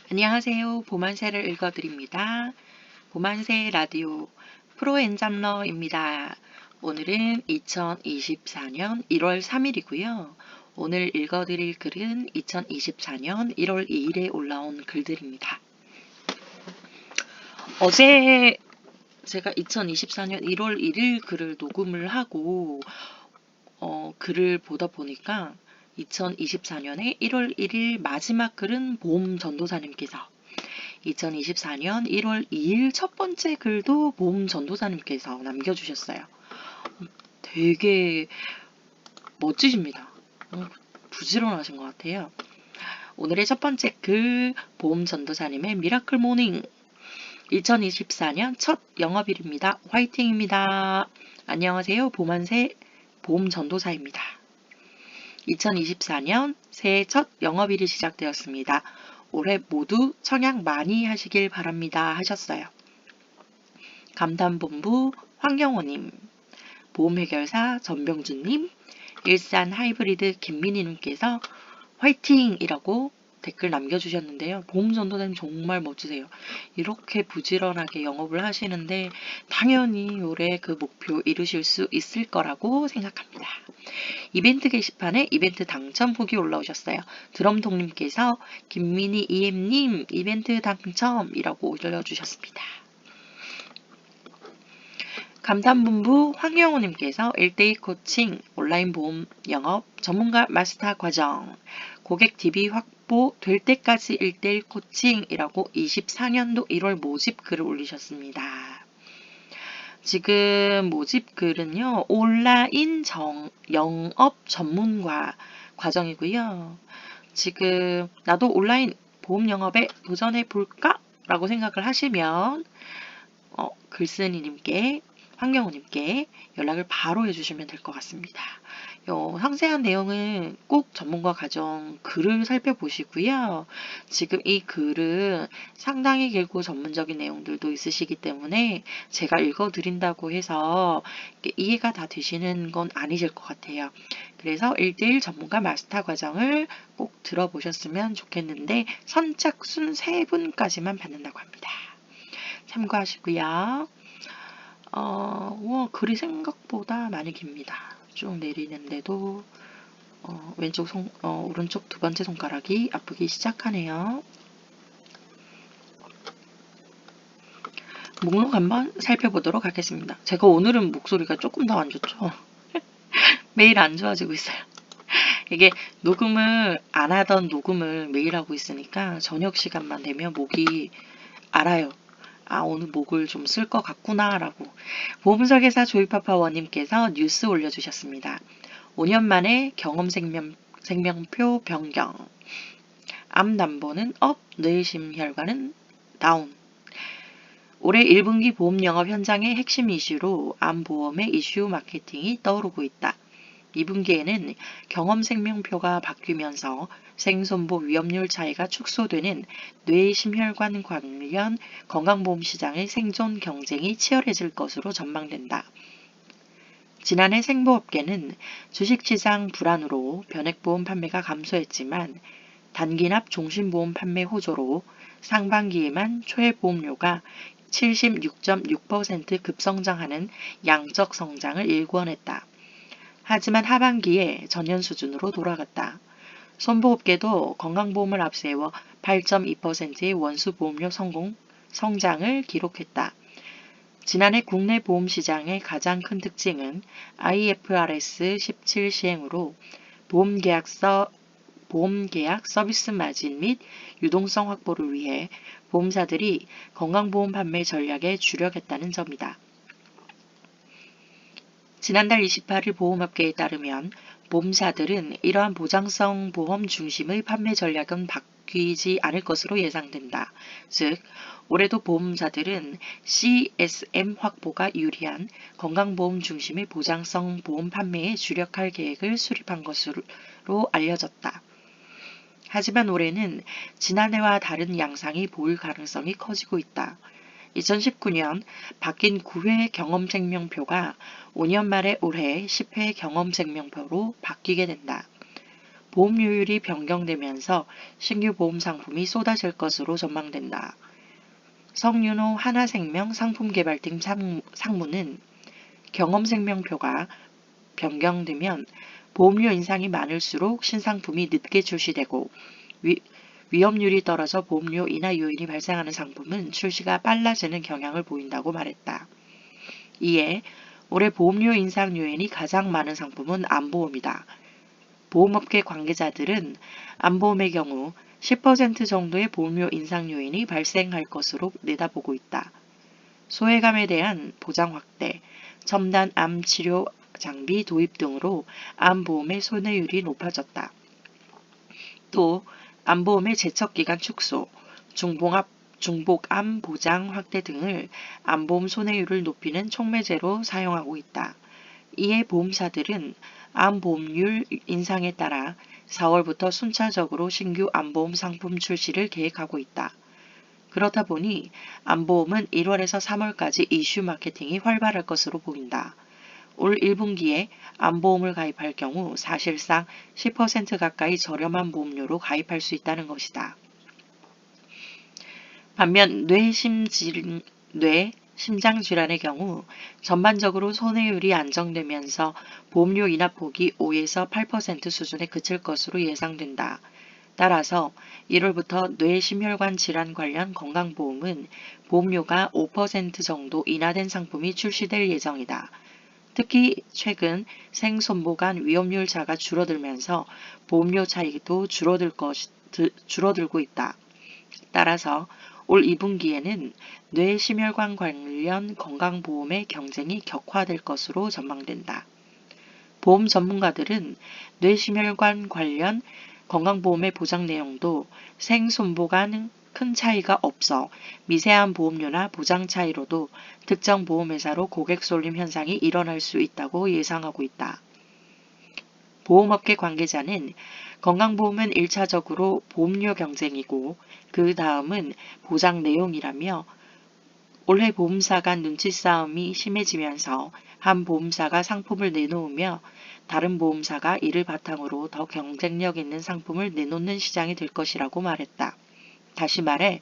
안녕하세요. 보만세를 읽어드립니다. 보만세 라디오 프로엔잡러입니다. 오늘은 2024년 1월 3일이고요. 오늘 읽어드릴 글은 2024년 1월 2일에 올라온 글들입니다. 어제 제가 2024년 1월 1일 글을 녹음을 하고 글을 보다 보니까 2024년의 1월 1일 마지막 글은 보험 전도사님께서 2024년 1월 2일 첫 번째 글도 보험 전도사님께서 남겨주셨어요. 되게 멋지십니다. 부지런하신 것 같아요. 오늘의 첫 번째 글 보험 전도사님의 미라클 모닝 2024년 첫 영업일입니다. 화이팅입니다. 안녕하세요. 보만세 보험 전도사입니다. 2024년 새해 첫 영업일이 시작되었습니다. 올해 모두 청약 많이 하시길 바랍니다 하셨어요. 감담본부 황경호님, 보험해결사 전병준님, 일산 하이브리드 김민희님께서 화이팅이라고 댓글 남겨주셨는데요. 보험전도사님 정말 멋지세요. 이렇게 부지런하게 영업을 하시는데 당연히 올해 그 목표 이루실 수 있을 거라고 생각합니다. 이벤트 게시판에 이벤트 당첨 후기 올라오셨어요. 드럼통님께서 김민희 EM님 이벤트 당첨이라고 올려주셨습니다. 감담본부 황영호님께서 1대2 코칭, 온라인 보험 영업, 전문가 마스터 과정, 고객 DB 확보 될 때까지 1대1 코칭이라고 24년도 1월 모집 글을 올리셨습니다. 지금 모집 글은요, 온라인 영업 전문가 과정이고요. 지금 나도 온라인 보험 영업에 도전해 볼까? 라고 생각을 하시면 글쓴이님께 황경호님께 연락을 바로 해주시면 될 것 같습니다. 상세한 내용은 꼭 전문가 과정 글을 살펴보시고요. 지금 이 글은 상당히 길고 전문적인 내용들도 있으시기 때문에 제가 읽어드린다고 해서 이해가 다 되시는 건 아니실 것 같아요. 그래서 1대1 전문가 마스터 과정을 꼭 들어보셨으면 좋겠는데 선착순 3분까지만 받는다고 합니다. 참고하시고요. 글이 생각보다 많이 깁니다. 쭉 내리는데도 오른쪽 두 번째 손가락이 아프기 시작하네요. 목록 한번 살펴보도록 하겠습니다. 제가 오늘은 목소리가 조금 더 안 좋죠? 매일 안 좋아지고 있어요. 이게 녹음을 안 하던 녹음을 매일 하고 있으니까 저녁 시간만 되면 목이 알아요. 오늘 목을 좀 쓸 것 같구나 라고. 보험설계사 조이파파원님께서 뉴스 올려주셨습니다. 5년 만에 경험생명표 변경. 암담보는 업, 뇌심혈관은 다운. 올해 1분기 보험 영업 현장의 핵심 이슈로 암보험의 이슈 마케팅이 떠오르고 있다. 2분기에는 경험생명표가 바뀌면서 생손보 위험률 차이가 축소되는 뇌심혈관 관련 건강보험 시장의 생존 경쟁이 치열해질 것으로 전망된다. 지난해 생보업계는 주식시장 불안으로 변액보험 판매가 감소했지만 단기납 종신보험 판매 호조로 상반기에만 초회보험료가 76.6% 급성장하는 양적 성장을 일궈냈다. 하지만 하반기에 전년 수준으로 돌아갔다. 손보업계도 건강보험을 앞세워 8.2%의 원수보험료 성장을 기록했다. 지난해 국내 보험시장의 가장 큰 특징은 IFRS 17 시행으로 보험계약 서비스 마진 및 유동성 확보를 위해 보험사들이 건강보험 판매 전략에 주력했다는 점이다. 지난달 28일 보험업계에 따르면 보험사들은 이러한 보장성 보험 중심의 판매 전략은 바뀌지 않을 것으로 예상된다. 즉, 올해도 보험사들은 CSM 확보가 유리한 건강보험 중심의 보장성 보험 판매에 주력할 계획을 수립한 것으로 알려졌다. 하지만 올해는 지난해와 다른 양상이 보일 가능성이 커지고 있다. 2019년 바뀐 9회 경험생명표가 5년 만에 올해 10회 경험생명표로 바뀌게 된다. 보험료율이 변경되면서 신규 보험 상품이 쏟아질 것으로 전망된다. 성윤호 하나생명 상품개발팀 상무는 경험생명표가 변경되면 보험료 인상이 많을수록 신상품이 늦게 출시되고 위험률이 떨어져 보험료 인하 요인이 발생하는 상품은 출시가 빨라지는 경향을 보인다고 말했다. 이에 올해 보험료 인상 요인이 가장 많은 상품은 암보험이다. 보험업계 관계자들은 암보험의 경우 10% 정도의 보험료 인상 요인이 발생할 것으로 내다보고 있다. 소외감에 대한 보장 확대, 첨단 암 치료 장비 도입 등으로 암보험의 손해율이 높아졌다. 또 암보험의 제척기간 축소, 중복암 보장 확대 등을 암보험 손해율을 높이는 촉매제로 사용하고 있다. 이에 보험사들은 암보험률 인상에 따라 4월부터 순차적으로 신규 암보험 상품 출시를 계획하고 있다. 그렇다 보니 암보험은 1월에서 3월까지 이슈 마케팅이 활발할 것으로 보인다. 올 1분기에 암보험을 가입할 경우 사실상 10% 가까이 저렴한 보험료로 가입할 수 있다는 것이다. 반면 심장질환의 경우 전반적으로 손해율이 안정되면서 보험료 인하폭이 5에서 8% 수준에 그칠 것으로 예상된다. 따라서 1월부터 뇌심혈관 질환 관련 건강보험은 보험료가 5% 정도 인하된 상품이 출시될 예정이다. 특히 최근 생손보간 위험률차가 줄어들면서 보험료 차익도 줄어들고 있다. 따라서 올 2분기에는 뇌심혈관 관련 건강보험의 경쟁이 격화될 것으로 전망된다. 보험 전문가들은 뇌심혈관 관련 건강보험의 보장 내용도 생손보간 큰 차이가 없어 미세한 보험료나 보장 차이로도 특정 보험회사로 고객 쏠림 현상이 일어날 수 있다고 예상하고 있다. 보험업계 관계자는 건강보험은 1차적으로 보험료 경쟁이고 그 다음은 보장 내용이라며 올해 보험사 간 눈치 싸움이 심해지면서 한 보험사가 상품을 내놓으며 다른 보험사가 이를 바탕으로 더 경쟁력 있는 상품을 내놓는 시장이 될 것이라고 말했다. 다시 말해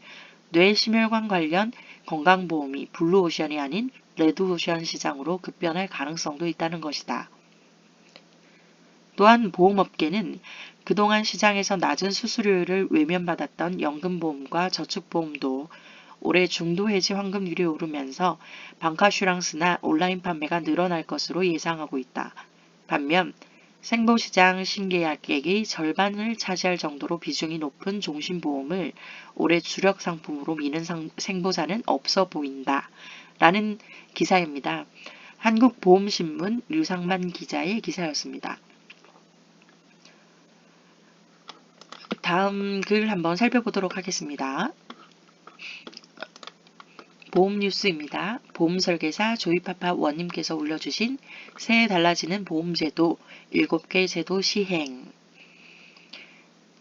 뇌심혈관 관련 건강보험이 블루오션이 아닌 레드오션 시장으로 급변할 가능성도 있다는 것이다. 또한 보험업계는 그동안 시장에서 낮은 수수료율을 외면받았던 연금보험과 저축보험도 올해 중도해지 환급률이 오르면서 방카슈랑스나 온라인 판매가 늘어날 것으로 예상하고 있다. 반면 생보시장 신계약액의 절반을 차지할 정도로 비중이 높은 종신보험을 올해 주력 상품으로 미는 생보자는 없어 보인다. 라는 기사입니다. 한국보험신문 류상만 기자의 기사였습니다. 다음 글 한번 살펴보도록 하겠습니다. 보험 뉴스입니다. 보험설계사 조이파파 원님께서 올려주신 새해 달라지는 보험제도 7개 제도 시행.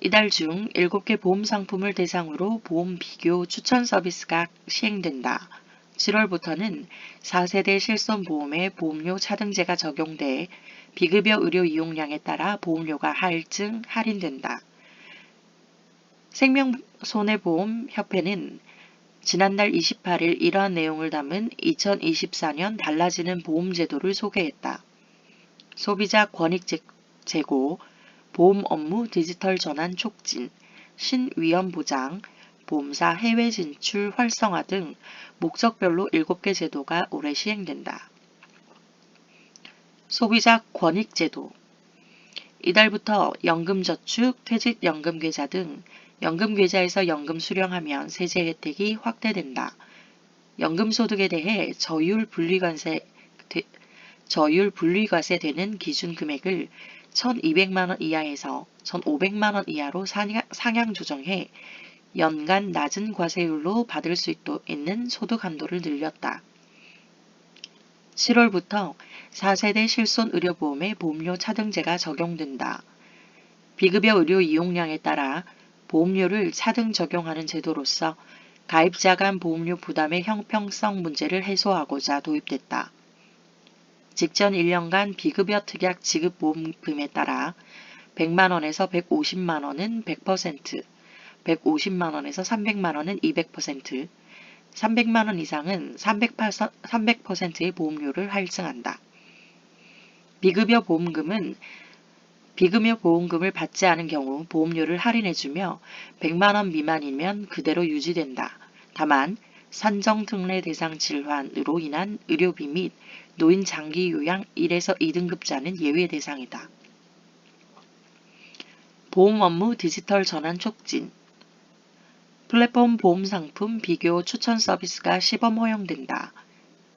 이달 중 7개 보험 상품을 대상으로 보험 비교 추천 서비스가 시행된다. 7월부터는 4세대 실손보험에 보험료 차등제가 적용돼 비급여 의료 이용량에 따라 보험료가 할증 할인된다. 생명손해보험협회는 지난달 28일 이러한 내용을 담은 2024년 달라지는 보험제도를 소개했다. 소비자 권익 제고, 보험 업무 디지털 전환 촉진, 신위험 보장, 보험사 해외 진출 활성화 등 목적별로 7개 제도가 올해 시행된다. 소비자 권익 제도. 이달부터 연금저축, 퇴직연금계좌 등 연금계좌에서 연금 수령하면 세제 혜택이 확대된다. 연금소득에 대해 저율 분리과세 되는 기준 금액을 1,200만원 이하에서 1,500만원 이하로 상향 조정해 연간 낮은 과세율로 받을 수 있는 소득 한도를 늘렸다. 7월부터 4세대 실손의료보험에 보험료 차등제가 적용된다. 비급여 의료 이용량에 따라 보험료를 차등 적용하는 제도로서 가입자 간 보험료 부담의 형평성 문제를 해소하고자 도입됐다. 직전 1년간 비급여 특약 지급보험금에 따라 100만원에서 150만원은 100%, 150만원에서 300만원은 200%, 300만원 이상은 300%의 보험료를 할증한다. 비급여 보험금을 받지 않은 경우 보험료를 할인해주며 100만원 미만이면 그대로 유지된다. 다만 산정 특례 대상 질환으로 인한 의료비 및 노인 장기 요양 1에서 2등급자는 예외 대상이다. 보험 업무 디지털 전환 촉진. 플랫폼 보험 상품 비교 추천 서비스가 시범 허용된다.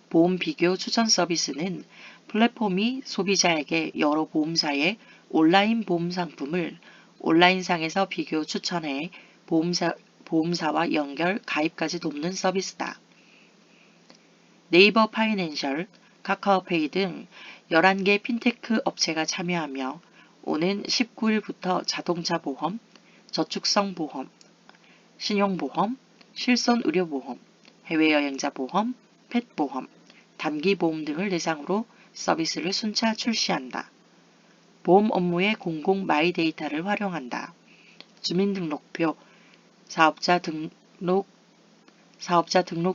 보험 비교 추천 서비스는 플랫폼이 소비자에게 여러 보험사의 온라인 보험 상품을 온라인상에서 비교 추천해 보험사와 연결, 가입까지 돕는 서비스다. 네이버 파이낸셜, 카카오페이 등 11개 핀테크 업체가 참여하며 오는 19일부터 자동차 보험, 저축성 보험, 신용보험, 실손의료보험, 해외여행자 보험, 펫보험, 단기보험 등을 대상으로 서비스를 순차 출시한다. 보험 업무에 공공 마이데이터를 활용한다. 주민등록표, 사업자 등록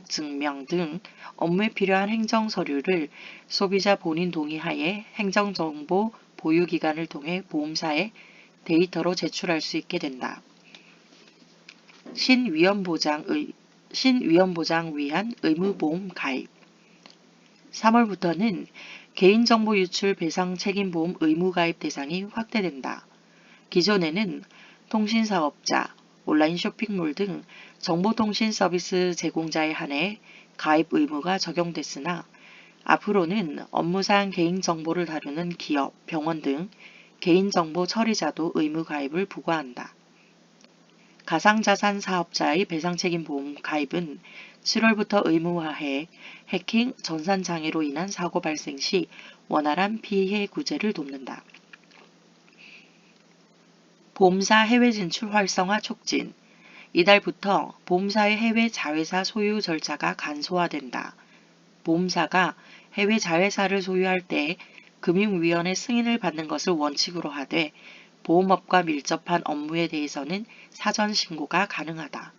증명 등 업무에 필요한 행정서류를 소비자 본인 동의하에 행정정보 보유기관을 통해 보험사에 데이터로 제출할 수 있게 된다. 신위험보장 위한 의무보험 가입. 3월부터는 개인정보 유출 배상 책임보험 의무가입 대상이 확대된다. 기존에는 통신사업자, 온라인 쇼핑몰 등 정보통신 서비스 제공자에 한해 가입 의무가 적용됐으나 앞으로는 업무상 개인정보를 다루는 기업, 병원 등 개인정보 처리자도 의무 가입을 부과한다. 가상자산 사업자의 배상책임보험 가입은 7월부터 의무화해 해킹, 전산장애로 인한 사고 발생 시 원활한 피해 구제를 돕는다. 보험사 해외 진출 활성화 촉진. 이달부터 보험사의 해외 자회사 소유 절차가 간소화된다. 보험사가 해외 자회사를 소유할 때 금융위원회 승인을 받는 것을 원칙으로 하되 보험업과 밀접한 업무에 대해서는 사전신고가 가능하다.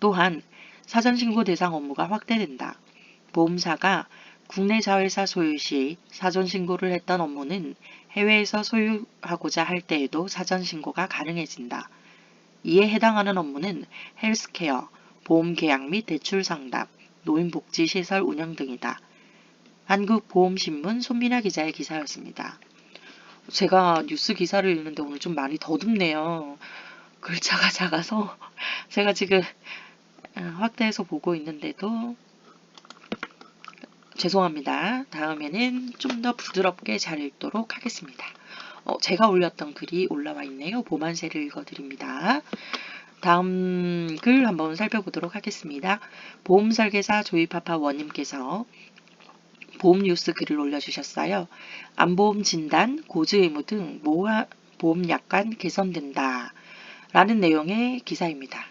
또한 사전신고 대상 업무가 확대된다. 보험사가 국내 자회사 소유 시 사전신고를 했던 업무는 해외에서 소유하고자 할 때에도 사전신고가 가능해진다. 이에 해당하는 업무는 헬스케어, 보험계약 및 대출 상담, 노인복지시설 운영 등이다. 한국보험신문 손민아 기자의 기사였습니다. 제가 뉴스 기사를 읽는데 오늘 좀 많이 더듬네요. 글자가 작아서 제가 지금 확대해서 보고 있는데도 죄송합니다. 다음에는 좀 더 부드럽게 잘 읽도록 하겠습니다. 제가 올렸던 글이 올라와 있네요. 보만세를 읽어드립니다. 다음 글 한번 살펴보도록 하겠습니다. 보험설계사 조이파파 원님께서 보험뉴스 글을 올려주셨어요. 암보험 진단, 고지의무 등 보험약관 개선된다. 라는 내용의 기사입니다.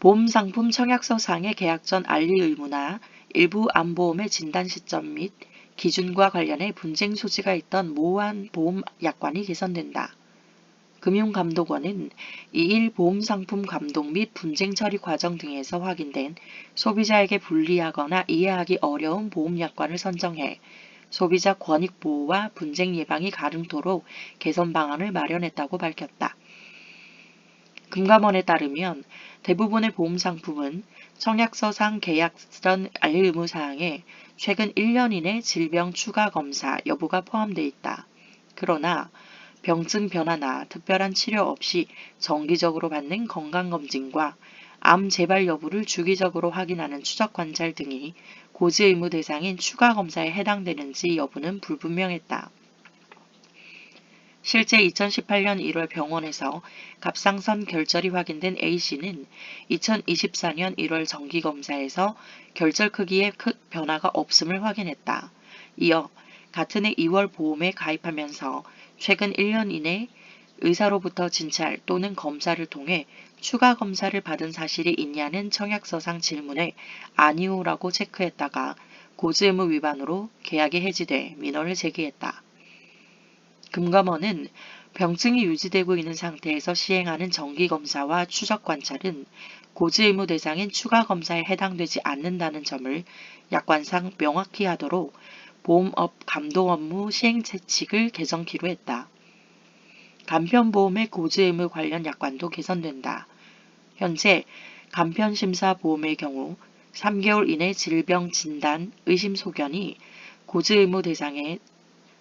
보험상품 청약서상의 계약 전 알릴 의무나 일부 암보험의 진단 시점 및 기준과 관련해 분쟁 소지가 있던 모호한 보험약관이 개선된다. 금융감독원은 2일 보험상품 감독 및 분쟁 처리 과정 등에서 확인된 소비자에게 불리하거나 이해하기 어려운 보험약관을 선정해 소비자 권익보호와 분쟁 예방이 가능토록 개선 방안을 마련했다고 밝혔다. 금감원에 따르면 대부분의 보험상품은 청약서상 계약 전 알릴 의무사항에 최근 1년 이내 질병 추가 검사 여부가 포함되어 있다. 그러나 병증 변화나 특별한 치료 없이 정기적으로 받는 건강검진과 암 재발 여부를 주기적으로 확인하는 추적관찰 등이 고지의무 대상인 추가검사에 해당되는지 여부는 불분명했다. 실제 2018년 1월 병원에서 갑상선 결절이 확인된 A씨는 2024년 1월 정기검사에서 결절 크기에 큰 변화가 없음을 확인했다. 이어 같은 해 2월 보험에 가입하면서 최근 1년 이내 의사로부터 진찰 또는 검사를 통해 추가 검사를 받은 사실이 있냐는 청약서상 질문에 아니오라고 체크했다가 고지의무 위반으로 계약이 해지돼 민원을 제기했다. 금감원은 병증이 유지되고 있는 상태에서 시행하는 정기검사와 추적관찰은 고지의무 대상인 추가검사에 해당되지 않는다는 점을 약관상 명확히 하도록 보험업 감독 업무 시행 채칙을 개정키로 했다. 간편보험의 고지의무 관련 약관도 개선된다. 현재 간편심사보험의 경우 3개월 이내 질병 진단, 의심 소견이 고지의무 대상에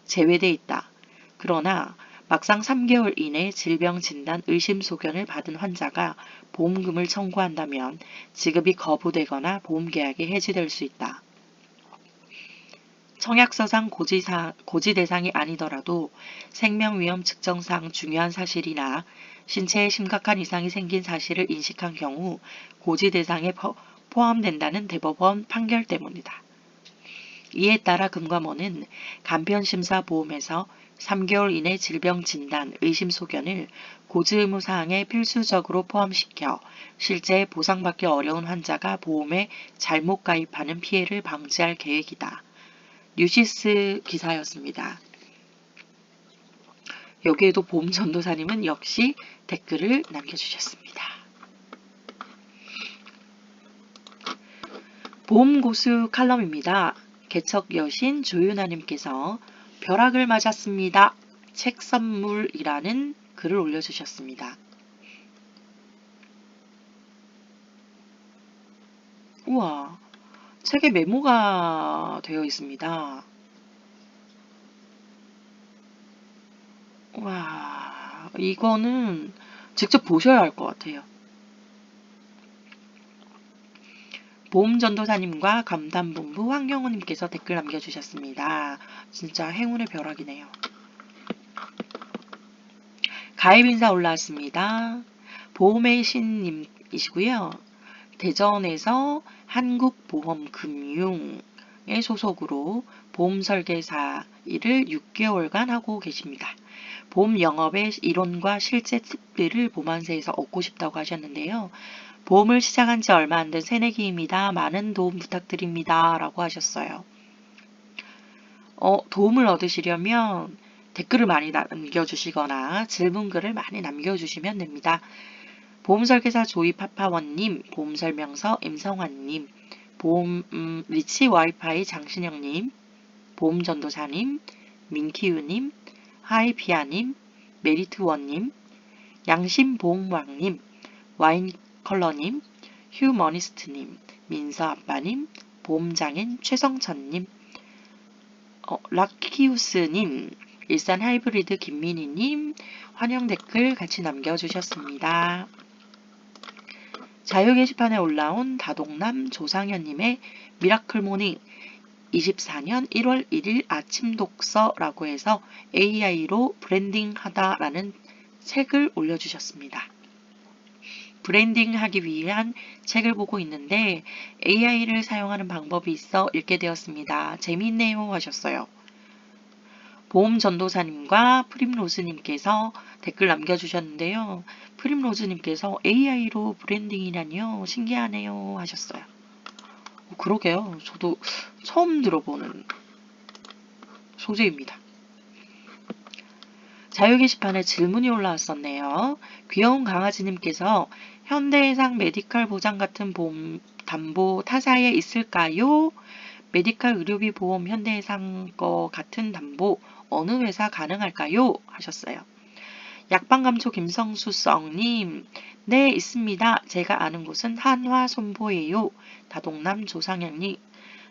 제외돼 있다. 그러나 막상 3개월 이내 질병 진단, 의심 소견을 받은 환자가 보험금을 청구한다면 지급이 거부되거나 보험계약이 해지될 수 있다. 청약서상 고지 대상이 아니더라도 생명위험 측정상 중요한 사실이나 신체에 심각한 이상이 생긴 사실을 인식한 경우 고지 대상에 포함된다는 대법원 판결 때문이다. 이에 따라 금감원은 간편심사보험에서 3개월 이내 질병 진단, 의심 소견을 고지의무 사항에 필수적으로 포함시켜 실제 보상받기 어려운 환자가 보험에 잘못 가입하는 피해를 방지할 계획이다. 뉴시스 기사였습니다. 여기에도 보험전도사님은 역시 댓글을 남겨주셨습니다. 보험고수 칼럼입니다. 개척여신 조윤아님께서 벼락을 맞았습니다. 책 선물이라는 글을 올려주셨습니다. 우와, 책에 메모가 되어 있습니다. 와, 이거는 직접 보셔야 할 것 같아요. 보험전도사님과 감담본부 황경호님께서 댓글 남겨주셨습니다. 진짜 행운의 벼락이네요. 가입 인사 올라왔습니다. 보험의 신님이시고요. 대전에서 한국보험금융의 소속으로 보험설계사 일을 6개월간 하고 계십니다. 보험 영업의 이론과 실제 팁들을 보만세에서 얻고 싶다고 하셨는데요. 보험을 시작한 지 얼마 안 된 새내기입니다. 많은 도움 부탁드립니다. 라고 하셨어요. 도움을 얻으시려면 댓글을 많이 남겨주시거나 질문글을 많이 남겨주시면 됩니다. 보험설계사 조이파파원님, 보험설명서 임성환님, 보험 리치 와이파이 장신영님, 보험전도사님, 민키유님, 하이피아님, 메리트원님, 양심보험왕님, 와인컬러님, 휴머니스트님, 민서아빠님, 보험장인 최성천님, 락키우스님, 일산 하이브리드 김민희님, 환영 댓글 같이 남겨주셨습니다. 자유 게시판에 올라온 다동남 조상현님의 미라클 모닝 24년 1월 1일 아침 독서라고 해서 AI로 브랜딩하다라는 책을 올려주셨습니다. 브랜딩하기 위한 책을 보고 있는데 AI를 사용하는 방법이 있어 읽게 되었습니다. 재미있네요 하셨어요. 보험전도사님과 프림로즈님께서 댓글 남겨주셨는데요. 프림로즈님께서 AI로 브랜딩이라니요? 신기하네요 하셨어요. 그러게요. 저도 처음 들어보는 소재입니다. 자유 게시판에 질문이 올라왔었네요. 귀여운 강아지님께서 현대해상 메디칼 보장 같은 보험 담보 타사에 있을까요? 메디칼 의료비 보험 현대해상 거 같은 담보 어느 회사 가능할까요? 하셨어요. 약방감초 김성수성님, 네 있습니다. 제가 아는 곳은 한화손보예요. 다동남 조상현님,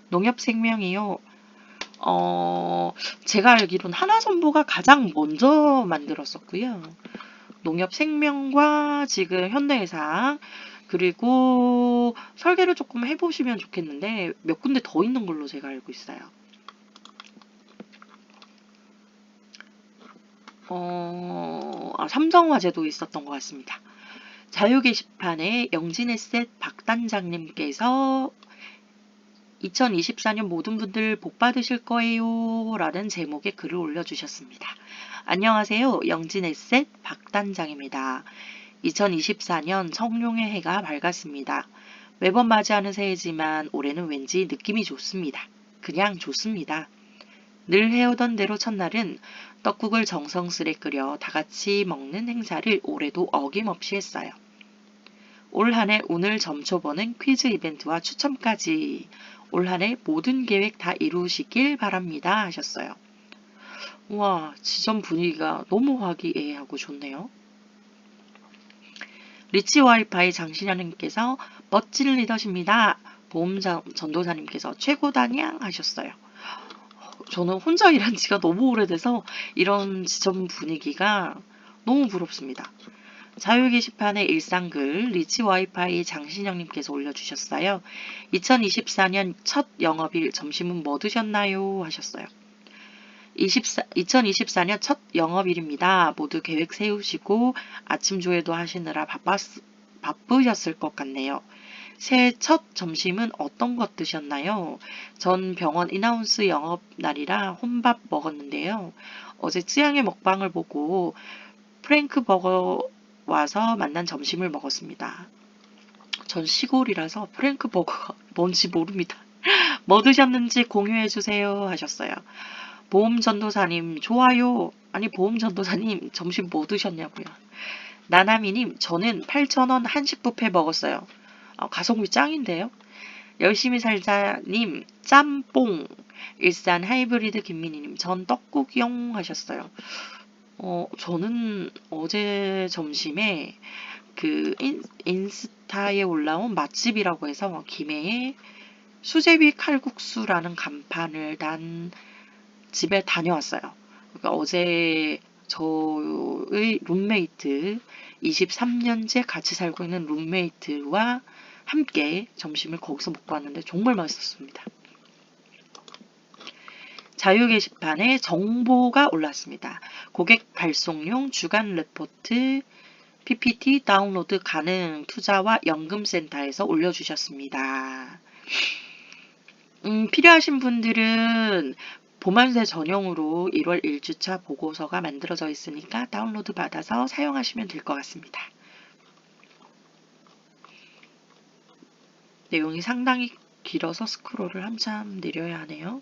농협생명이요. 제가 알기로는 한화손보가 가장 먼저 만들었었고요. 농협생명과 지금 현대해상 그리고 설계를 조금 해보시면 좋겠는데 몇 군데 더 있는 걸로 제가 알고 있어요. 삼성화재도 있었던 것 같습니다. 자유 게시판에 영진에셋 박단장님께서 2024년 모든 분들 복 받으실 거예요 라는 제목의 글을 올려주셨습니다. 안녕하세요. 영진에셋 박단장입니다. 2024년 청룡의 해가 밝았습니다. 매번 맞이하는 새해지만 올해는 왠지 느낌이 좋습니다. 그냥 좋습니다. 늘 해오던 대로 첫날은 떡국을 정성스레 끓여 다 같이 먹는 행사를 올해도 어김없이 했어요. 올 한해 오늘 점초보는 퀴즈 이벤트와 추첨까지 올 한해 모든 계획 다 이루시길 바랍니다 하셨어요. 와, 지점 분위기가 너무 화기애애하고 좋네요. 리치 와이파이 장신현님께서 멋진 리더십니다. 보험 전도사님께서 최고다냥 하셨어요. 저는 혼자 일한 지가 너무 오래돼서 이런 지점 분위기가 너무 부럽습니다. 자유 게시판에 일상글 리치 와이파이 장신영님께서 올려주셨어요. 2024년 첫 영업일 점심은 뭐 드셨나요? 하셨어요. 2024년 첫 영업일입니다. 모두 계획 세우시고 아침 조회도 하시느라 바쁘셨을 것 같네요. 새해 첫 점심은 어떤 것 드셨나요? 전 병원 인하운스 영업 날이라 혼밥 먹었는데요. 어제 쯔양의 먹방을 보고 프랭크 버거 와서 만난 점심을 먹었습니다. 전 시골이라서 프랭크 버거가 뭔지 모릅니다. 뭐 드셨는지 공유해주세요 하셨어요. 보험 전도사님 좋아요. 아니 보험 전도사님 점심 뭐 드셨냐고요. 나나미님 저는 8,000원 한식 뷔페 먹었어요. 가성비 짱인데요. 열심히 살자님 짬뽕. 일산 하이브리드 김민희님 전 떡국용 하셨어요. 저는 어제 점심에 그 인스타에 올라온 맛집이라고 해서 김해에 수제비 칼국수라는 간판을 단 집에 다녀왔어요. 그러니까 어제 저의 룸메이트 23년째 같이 살고 있는 룸메이트와 함께 점심을 거기서 먹고 왔는데 정말 맛있었습니다. 자유 게시판에 정보가 올랐습니다. 고객 발송용 주간 레포트 PPT 다운로드 가능 투자와 연금센터에서 올려주셨습니다. 필요하신 분들은 보만세 전용으로 1월 1주차 보고서가 만들어져 있으니까 다운로드 받아서 사용하시면 될 것 같습니다. 내용이 상당히 길어서 스크롤을 한참 내려야 하네요.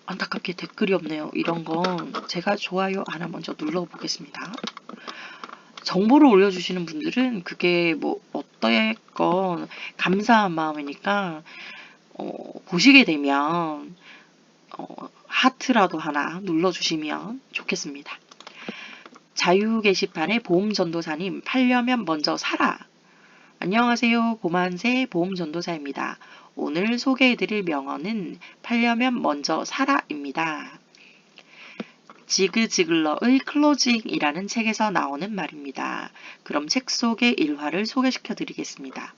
안타깝게 댓글이 없네요. 이런 건 제가 좋아요 하나 먼저 눌러보겠습니다. 정보를 올려주시는 분들은 그게 뭐 어떠건 감사한 마음이니까 보시게 되면 하트라도 하나 눌러주시면 좋겠습니다. 자유 게시판에 보험전도사님 팔려면 먼저 사라. 안녕하세요. 보만세 보험전도사입니다. 오늘 소개해드릴 명언은 팔려면 먼저 사라입니다. 지그 지글러의 클로징이라는 책에서 나오는 말입니다. 그럼 책 속의 일화를 소개시켜 드리겠습니다.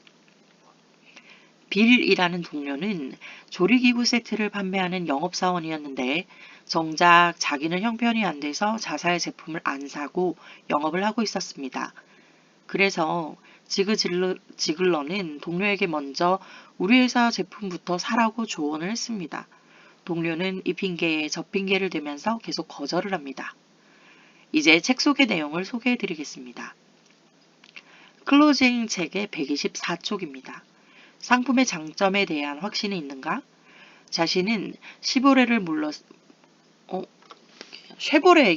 빌이라는 동료는 조리기구 세트를 판매하는 영업사원이었는데 정작 자기는 형편이 안 돼서 자사의 제품을 안 사고 영업을 하고 있었습니다. 그래서 지글러는 동료에게 먼저 우리 회사 제품부터 사라고 조언을 했습니다. 동료는 이 핑계에 저 핑계를 대면서 계속 거절을 합니다. 이제 책 속의 내용을 소개해 드리겠습니다. 클로징 책의 124쪽입니다. 상품의 장점에 대한 확신이 있는가? 자신은 쉐보레인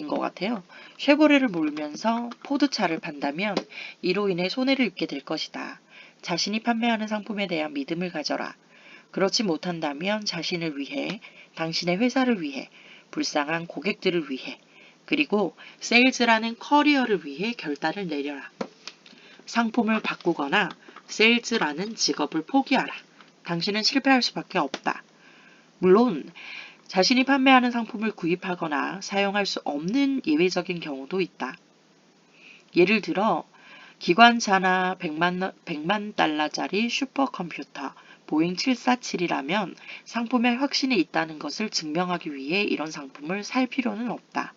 것 같아요. 쉐보레를 몰면서 포드차를 판다면 이로 인해 손해를 입게 될 것이다. 자신이 판매하는 상품에 대한 믿음을 가져라. 그렇지 못한다면 자신을 위해, 당신의 회사를 위해, 불쌍한 고객들을 위해, 그리고 세일즈라는 커리어를 위해 결단을 내려라. 상품을 바꾸거나 세일즈라는 직업을 포기하라. 당신은 실패할 수밖에 없다. 물론 자신이 판매하는 상품을 구입하거나 사용할 수 없는 예외적인 경우도 있다. 예를 들어 기관차나 100만 달러짜리 슈퍼컴퓨터 보잉 747이라면 상품에 확신이 있다는 것을 증명하기 위해 이런 상품을 살 필요는 없다.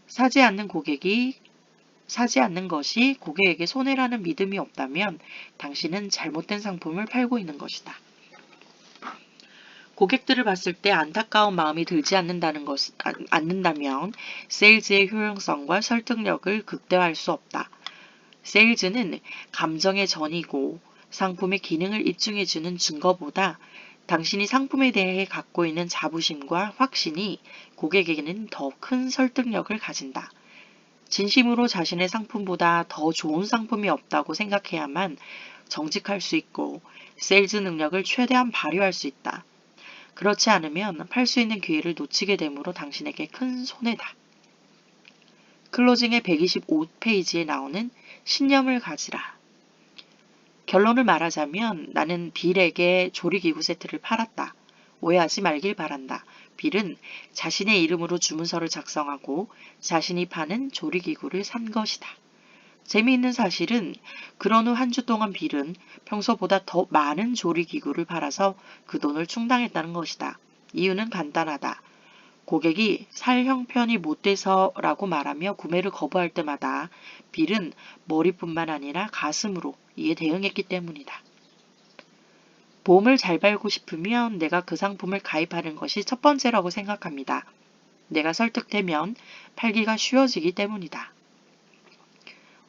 사지 않는 것이 고객에게 손해라는 믿음이 없다면 당신은 잘못된 상품을 팔고 있는 것이다. 고객들을 봤을 때 안타까운 마음이 들지 않는다면 세일즈의 효용성과 설득력을 극대화할 수 없다. 세일즈는 감정의 전이고 상품의 기능을 입증해주는 증거보다 당신이 상품에 대해 갖고 있는 자부심과 확신이 고객에게는 더 큰 설득력을 가진다. 진심으로 자신의 상품보다 더 좋은 상품이 없다고 생각해야만 정직할 수 있고 세일즈 능력을 최대한 발휘할 수 있다. 그렇지 않으면 팔 수 있는 기회를 놓치게 되므로 당신에게 큰 손해다. 클로징의 125페이지에 나오는 신념을 가지라. 결론을 말하자면 나는 빌에게 조리기구 세트를 팔았다. 오해하지 말길 바란다. 빌은 자신의 이름으로 주문서를 작성하고 자신이 파는 조리기구를 산 것이다. 재미있는 사실은 그런 후 한 주 동안 빌은 평소보다 더 많은 조리기구를 팔아서 그 돈을 충당했다는 것이다. 이유는 간단하다. 고객이 살 형편이 못 돼서라고 말하며 구매를 거부할 때마다 빌은 머리뿐만 아니라 가슴으로 이에 대응했기 때문이다. 보험을 잘 팔고 싶으면 내가 그 상품을 가입하는 것이 첫 번째라고 생각합니다. 내가 설득되면 팔기가 쉬워지기 때문이다.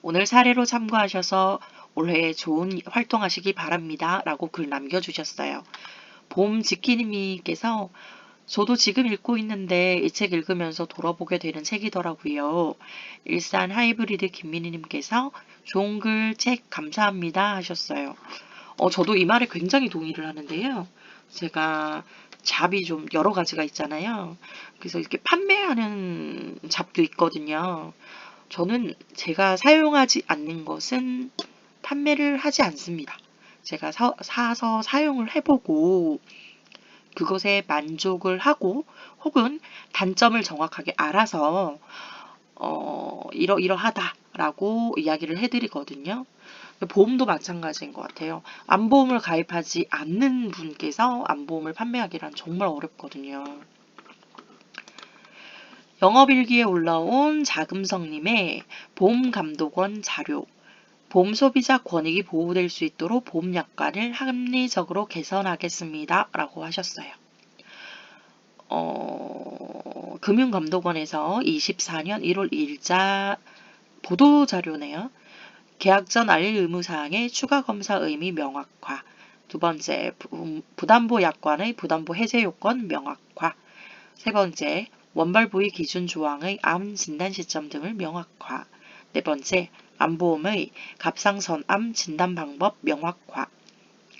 오늘 사례로 참고하셔서 올해 좋은 활동하시기 바랍니다. 라고 글 남겨주셨어요. 보험 지키님께서 저도 지금 읽고 있는데 이 책 읽으면서 돌아보게 되는 책이더라고요. 일산 하이브리드 김민희님께서 좋은 글 책 감사합니다 하셨어요. 저도 이 말에 굉장히 동의를 하는데요. 제가 잡이 좀 여러 가지가 있잖아요. 그래서 이렇게 판매하는 잡도 있거든요. 저는 제가 사용하지 않는 것은 판매를 하지 않습니다. 제가 사서 사용을 해보고 그것에 만족을 하고 혹은 단점을 정확하게 알아서 이러이러하다라고 이야기를 해드리거든요. 보험도 마찬가지인 것 같아요. 암보험을 가입하지 않는 분께서 암보험을 판매하기란 정말 어렵거든요. 영업일기에 올라온 자금성님의 보험감독원 자료, 보험 소비자 권익이 보호될 수 있도록 보험 약관을 합리적으로 개선하겠습니다. 라고 하셨어요. 금융감독원에서 24년 1월 1일자 보도자료네요. 계약 전 알릴 의무사항의 추가검사 의미 명확화. 두 번째, 부담보 약관의 부담보 해제 요건 명확화. 세 번째, 원발 부위 기준 조항의 암 진단 시점 등을 명확화. 네 번째, 암보험의 갑상선암 진단 방법 명확화.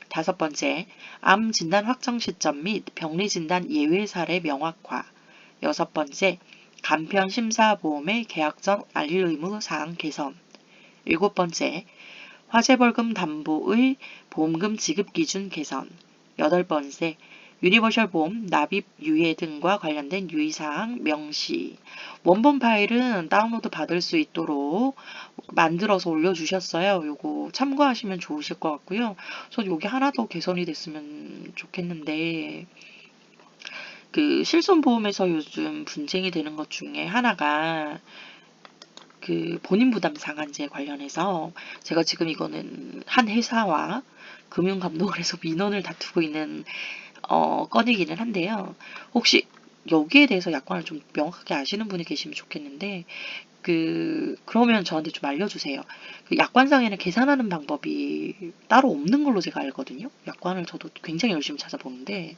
다섯 번째, 암 진단 확정 시점 및 병리 진단 예외 사례 명확화. 여섯 번째, 간편 심사보험의 계약 전 알릴 의무 사항 개선. 일곱 번째, 화재벌금 담보의 보험금 지급 기준 개선. 여덟 번째, 유니버셜 보험 납입 유예 등과 관련된 유의사항 명시. 원본 파일은 다운로드 받을 수 있도록 만들어서 올려주셨어요. 요거 참고하시면 좋으실 것 같고요. 전 요게 하나 더 개선이 됐으면 좋겠는데 그 실손보험에서 요즘 분쟁이 되는 것 중에 하나가 그 본인 부담 상한제 관련해서 제가 지금 이거는 한 회사와 금융감독원에서 민원을 다투고 있는 건이기는 한데요. 혹시 여기에 대해서 약관을 좀 명확하게 아시는 분이 계시면 좋겠는데 그러면 저한테 좀 알려주세요. 그 약관상에는 계산하는 방법이 따로 없는 걸로 제가 알거든요. 약관을 저도 굉장히 열심히 찾아보는데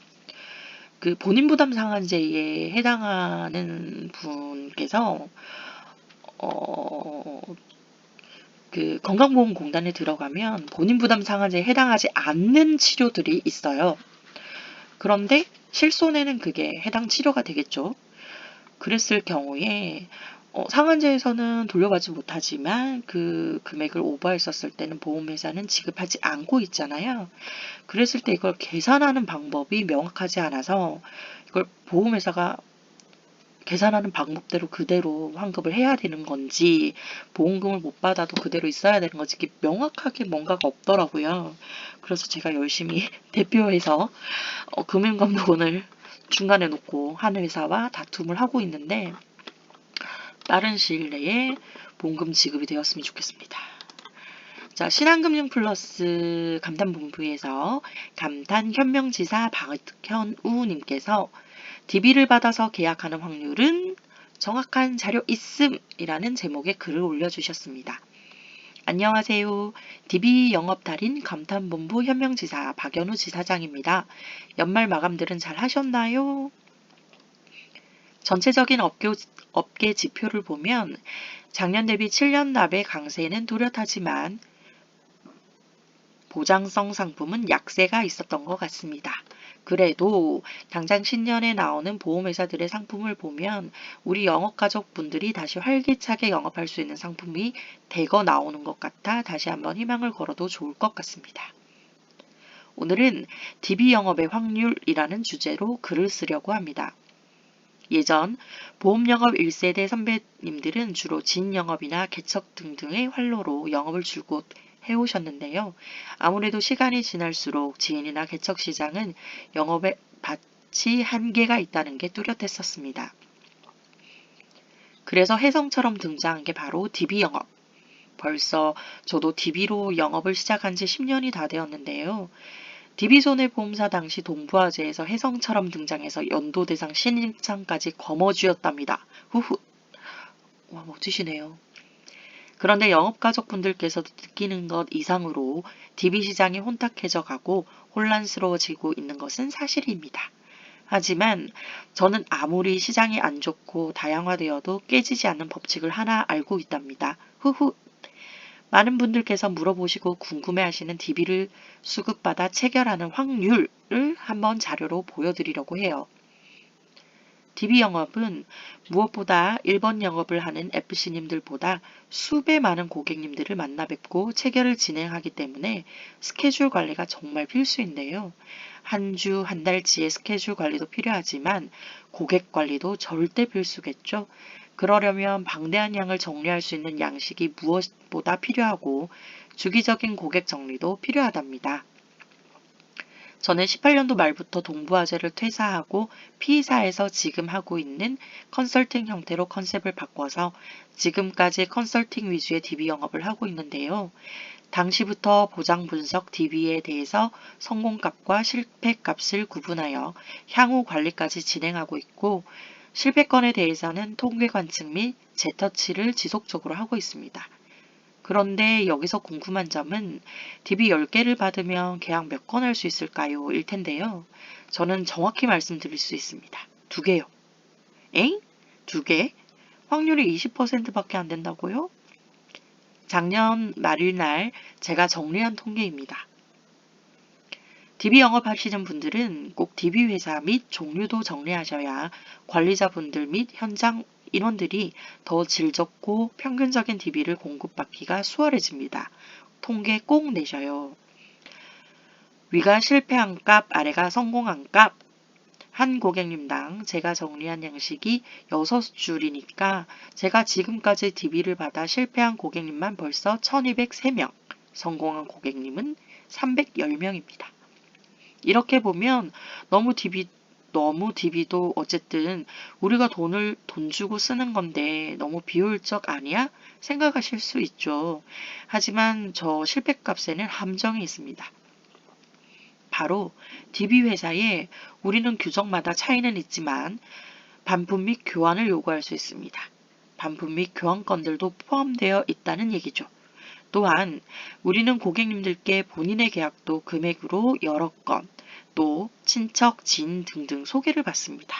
그 본인 부담 상한제에 해당하는 분께서 그 건강보험공단에 들어가면 본인 부담 상한제에 해당하지 않는 치료들이 있어요. 그런데 실손에는 그게 해당 치료가 되겠죠. 그랬을 경우에 상한제에서는 돌려받지 못하지만 그 금액을 오버했었을 때는 보험회사는 지급하지 않고 있잖아요. 그랬을 때 이걸 계산하는 방법이 명확하지 않아서 이걸 보험회사가 계산하는 방법대로 그대로 환급을 해야 되는 건지 보험금을 못 받아도 그대로 있어야 되는 건지 이게 명확하게 뭔가가 없더라고요. 그래서 제가 열심히 대표해서 금융감독원을 중간에 놓고 한 회사와 다툼을 하고 있는데 빠른 시일 내에 보험금 지급이 되었으면 좋겠습니다. 자, 신한금융플러스 감탄본부에서 감탄 현명지사 박현우님께서 DB를 받아서 계약하는 확률은 정확한 자료 있음이라는 제목의 글을 올려주셨습니다. 안녕하세요. DB 영업달인 감탄본부 현명지사 박연우 지사장입니다. 연말 마감들은 잘 하셨나요? 전체적인 업계 지표를 보면 작년 대비 7년 납의 강세는 뚜렷하지만 보장성 상품은 약세가 있었던 것 같습니다. 그래도 당장 신년에 나오는 보험회사들의 상품을 보면 우리 영업가족분들이 다시 활기차게 영업할 수 있는 상품이 대거 나오는 것 같아 다시 한번 희망을 걸어도 좋을 것 같습니다. 오늘은 DB 영업의 확률이라는 주제로 글을 쓰려고 합니다. 예전 보험영업 1세대 선배님들은 주로 진영업이나 개척 등등의 활로로 영업을 줄곧 해오셨는데요. 아무래도 시간이 지날수록 지인이나 개척 시장은 영업의 밭이 한계가 있다는 게 뚜렷했었습니다. 그래서 혜성처럼 등장한 게 바로 DB 영업. 벌써 저도 DB로 영업을 시작한 지 10년이 다 되었는데요. DB손해보험사 당시 동부화재에서 혜성처럼 등장해서 연도대상 신인상까지 거머쥐었답니다. 후후. 와, 멋지시네요. 그런데 영업가족분들께서도 느끼는 것 이상으로 DB 시장이 혼탁해져 가고 혼란스러워지고 있는 것은 사실입니다. 하지만 저는 아무리 시장이 안 좋고 다양화되어도 깨지지 않는 법칙을 하나 알고 있답니다. 후후. 많은 분들께서 물어보시고 궁금해하시는 DB를 수급받아 체결하는 확률을 한번 자료로 보여드리려고 해요. DB 영업은 무엇보다 1번 영업을 하는 FC님들보다 수배 많은 고객님들을 만나 뵙고 체결을 진행하기 때문에 스케줄 관리가 정말 필수인데요. 한 주, 한 달치의 스케줄 관리도 필요하지만 고객 관리도 절대 필수겠죠. 그러려면 방대한 양을 정리할 수 있는 양식이 무엇보다 필요하고 주기적인 고객 정리도 필요하답니다. 저는 18년도 말부터 동부화재를 퇴사하고 P사에서 지금 하고 있는 컨설팅 형태로 컨셉을 바꿔서 지금까지 컨설팅 위주의 DB 영업을 하고 있는데요. 당시부터 보장 분석 DB에 대해서 성공값과 실패값을 구분하여 향후 관리까지 진행하고 있고 실패건에 대해서는 통계 관측 및 재터치를 지속적으로 하고 있습니다. 그런데 여기서 궁금한 점은 DB 10개를 받으면 계약 몇 건 할 수 있을까요? 일 텐데요. 저는 정확히 말씀드릴 수 있습니다. 2개요. 엥? 2개? 확률이 20%밖에 안 된다고요? 작년 말일날 제가 정리한 통계입니다. DB 영업하시는 분들은 꼭 DB 회사 및 종류도 정리하셔야 관리자분들 및 현장 인원들이 더 질 좋고 평균적인 DB를 공급받기가 수월해집니다. 통계 꼭 내셔요. 위가 실패한 값, 아래가 성공한 값. 한 고객님당 제가 정리한 양식이 6줄이니까 제가 지금까지 DB를 받아 실패한 고객님만 벌써 1203명, 성공한 고객님은 310명입니다. 이렇게 보면 너무 DB도 어쨌든 우리가 돈 주고 쓰는 건데 너무 비효율적 아니야? 생각하실 수 있죠. 하지만 저 실패값에는 함정이 있습니다. 바로 DB 회사에 우리는 규정마다 차이는 있지만 반품 및 교환을 요구할 수 있습니다. 반품 및 교환건들도 포함되어 있다는 얘기죠. 또한 우리는 고객님들께 본인의 계약도 금액으로 여러 건, 또 친척, 지인 등등 소개를 받습니다.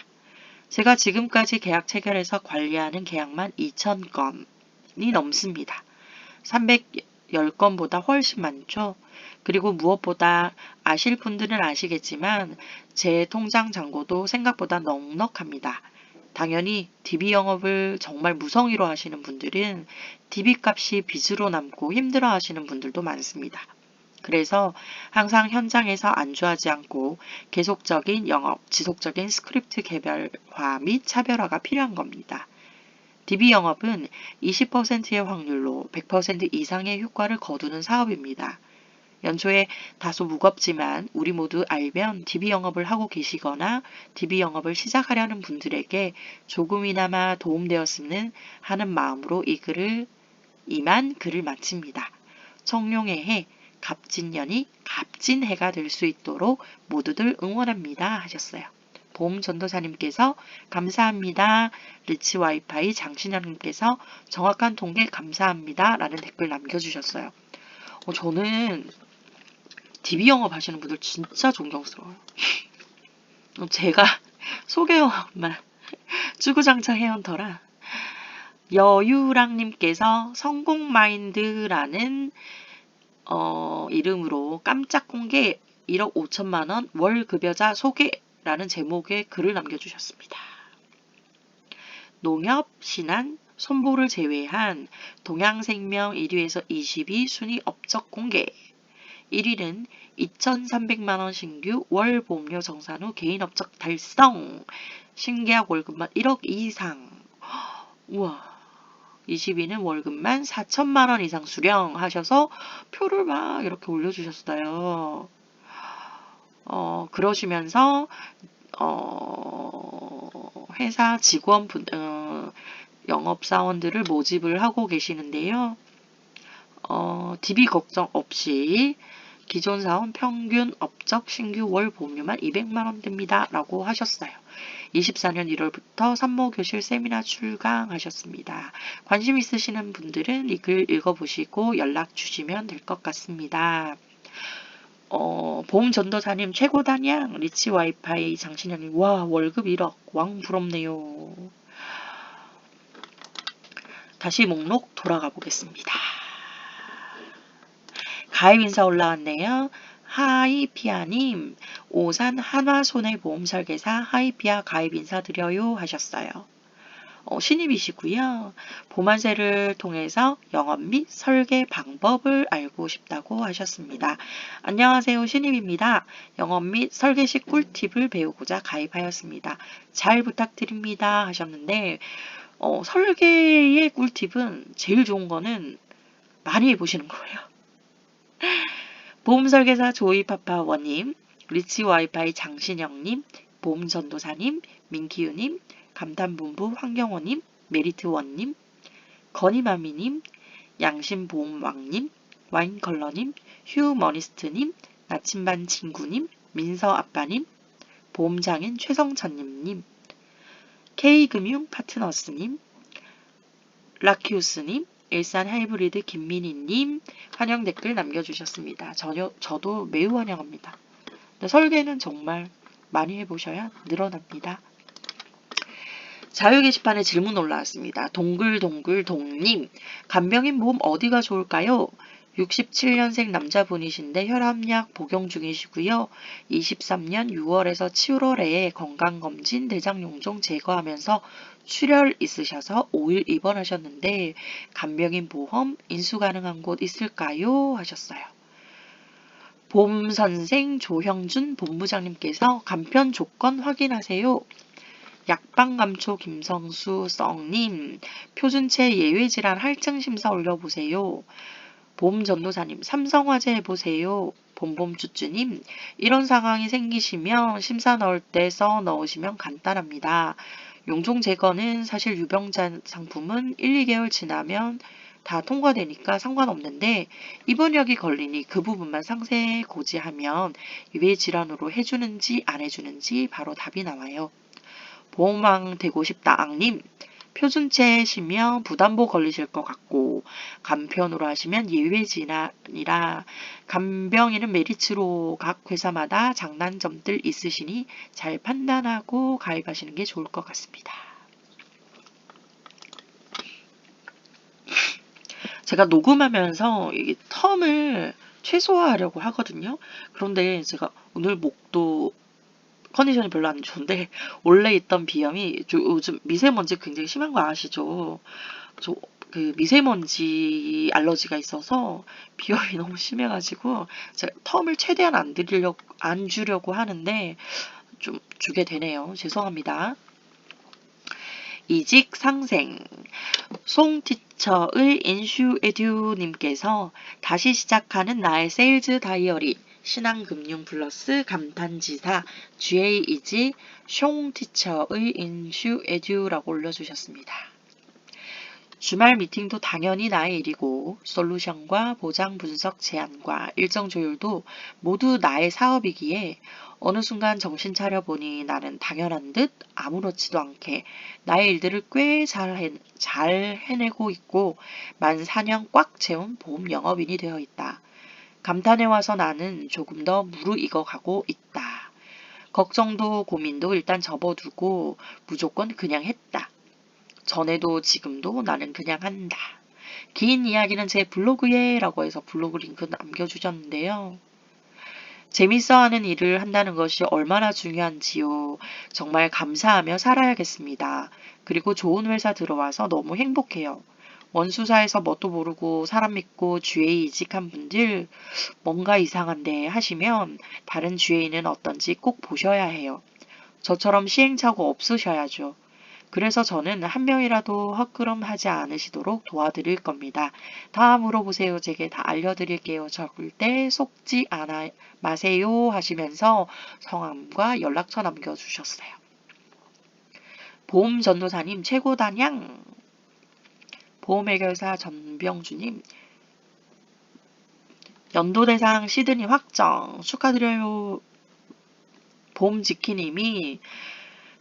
제가 지금까지 계약 체결해서 관리하는 계약만 2,000건이 넘습니다. 310건보다 훨씬 많죠. 그리고 무엇보다 아실 분들은 아시겠지만 제 통장 잔고도 생각보다 넉넉합니다. 당연히 DB 영업을 정말 무성의로 하시는 분들은 DB 값이 빚으로 남고 힘들어 하시는 분들도 많습니다. 그래서 항상 현장에서 안주하지 않고 계속적인 영업, 지속적인 스크립트 개별화 및 차별화가 필요한 겁니다. DB 영업은 20%의 확률로 100% 이상의 효과를 거두는 사업입니다. 연초에 다소 무겁지만 우리 모두 알면 DB 영업을 하고 계시거나 DB 영업을 시작하려는 분들에게 조금이나마 도움되었으면 하는 마음으로 이만 글을 마칩니다. 청룡의 해, 갑진년이 갑진해가 될 수 있도록 모두들 응원합니다 하셨어요. 보험전도사님께서 감사합니다. 리치 와이파이 장신영님께서 정확한 통계 감사합니다. 라는 댓글 남겨주셨어요. 저는 DB 영업 하시는 분들 진짜 존경스러워요. 제가 소개영업만 주구장창 해온터라. 여유랑님께서 성공마인드라는 이름으로 깜짝 공개 1억 5천만원 월급여자 소개라는 제목의 글을 남겨주셨습니다. 농협, 신한, 손보를 제외한 동양생명 1위에서 20위 순위 업적 공개. 1위는 2,300만원 신규 월 보험료 정산 후 개인 업적 달성. 신계약 월급만 1억 이상. 우와. 20위는 월급만 4천만원 이상 수령하셔서 표를 막 이렇게 올려주셨어요. 그러시면서 회사 직원분, 영업사원들을 모집을 하고 계시는데요. DB 걱정 없이 기존 사원 평균 업적 신규 월 보험료만 200만원 듭니다. 라고 하셨어요. 24년 1월부터 산모교실 세미나 출강하셨습니다. 관심 있으시는 분들은 이 글 읽어보시고 연락 주시면 될 것 같습니다. 보험전도사님 최고단양 리치 와이파이 장신영님 와 월급 1억 왕 부럽네요. 다시 목록 돌아가 보겠습니다. 가입 인사 올라왔네요. 하이피아님, 오산 한화손해보험설계사 하이피아 가입 인사드려요 하셨어요. 신입이시고요. 보만세를 통해서 영업 및 설계 방법을 알고 싶다고 하셨습니다. 안녕하세요. 신입입니다. 영업 및 설계 시 꿀팁을 배우고자 가입하였습니다. 잘 부탁드립니다 하셨는데 설계의 꿀팁은 제일 좋은 거는 많이 해보시는 거예요. 보험설계사 조이파파원님, 리치 와이파이 장신영님, 보험전도사님, 민기유님, 감탄본부 황경호님, 메리트원님, 건이마미님, 양심보험왕님, 와인컬러님, 휴머니스트님, 나침반 친구님, 민서아빠님, 보험장인 최성천님, K금융 파트너스님, 라키우스님, 일산 하이브리드 김민희님 환영 댓글 남겨주셨습니다. 저도 매우 환영합니다. 설계는 정말 많이 해보셔야 늘어납니다. 자유 게시판에 질문 올라왔습니다. 동글동글동님, 간병인 보험 어디가 좋을까요? 67년생 남자분이신데 혈압약 복용 중이시고요. 23년 6월에서 7월에 건강검진 대장용종 제거하면서 출혈 있으셔서 5일 입원하셨는데 간병인 보험 인수 가능한 곳 있을까요? 하셨어요. 보험선생 조형준 본부장님께서 간편 조건 확인하세요. 약방감초 김성수 썽님, 표준체 예외질환 할증심사 올려보세요. 보험전도사님, 삼성화재 해보세요. 봄봄쭈쭈님, 이런 상황이 생기시면 심사 넣을 때 써 넣으시면 간단합니다. 용종 제거는 사실 유병자 상품은 1, 2개월 지나면 다 통과되니까 상관없는데 입원약이 걸리니 그 부분만 상세 고지하면 외 질환으로 해주는지 안 해주는지 바로 답이 나와요. 보험왕 되고 싶다 앙님, 표준체시면 부담보 걸리실 것 같고 간편으로 하시면 예외질환이라 간병인은 메리츠로 각 회사마다 장단점들 있으시니 잘 판단하고 가입하시는 게 좋을 것 같습니다. 제가 녹음하면서 이 텀을 최소화하려고 하거든요. 그런데 제가 오늘 목도 컨디션이 별로 안 좋은데 원래 있던 비염이 요즘 미세먼지 굉장히 심한 거 아시죠? 그 미세먼지 알러지가 있어서 비염이 너무 심해가지고 제가 텀을 최대한 안 주려고 하는데 좀 주게 되네요. 죄송합니다. 이직 상생 송티처의 인슈에듀님께서 다시 시작하는 나의 세일즈 다이어리 신한금융 플러스 감탄지사 GA이지 송티처의 인슈에듀라고 올려주셨습니다. 주말 미팅도 당연히 나의 일이고 솔루션과 보장 분석 제안과 일정 조율도 모두 나의 사업이기에 어느 순간 정신 차려보니 나는 당연한 듯 아무렇지도 않게 나의 일들을 꽤 잘 해내고 있고 만 4년 꽉 채운 보험 영업인이 되어 있다. 감탄해와서 나는 조금 더 무르익어가고 있다. 걱정도 고민도 일단 접어두고 무조건 그냥 했다. 전에도 지금도 나는 그냥 한다. 긴 이야기는 제 블로그에 라고 해서 블로그 링크 남겨주셨는데요. 재밌어하는 일을 한다는 것이 얼마나 중요한지요. 정말 감사하며 살아야겠습니다. 그리고 좋은 회사 들어와서 너무 행복해요. 원수사에서 뭣도 모르고 사람 믿고 GA 이직한 분들 뭔가 이상한데 하시면 다른 GA는 어떤지 꼭 보셔야 해요. 저처럼 시행착오 없으셔야죠. 그래서 저는 한 명이라도 헛걸음하지 않으시도록 도와드릴 겁니다. 다 물어보세요. 제게 다 알려드릴게요. 절대 속지 마세요 하시면서 성함과 연락처 남겨주셨어요. 보험전도사님 최고단양, 보험해결사 전병주님 연도대상 시드니 확정 축하드려요.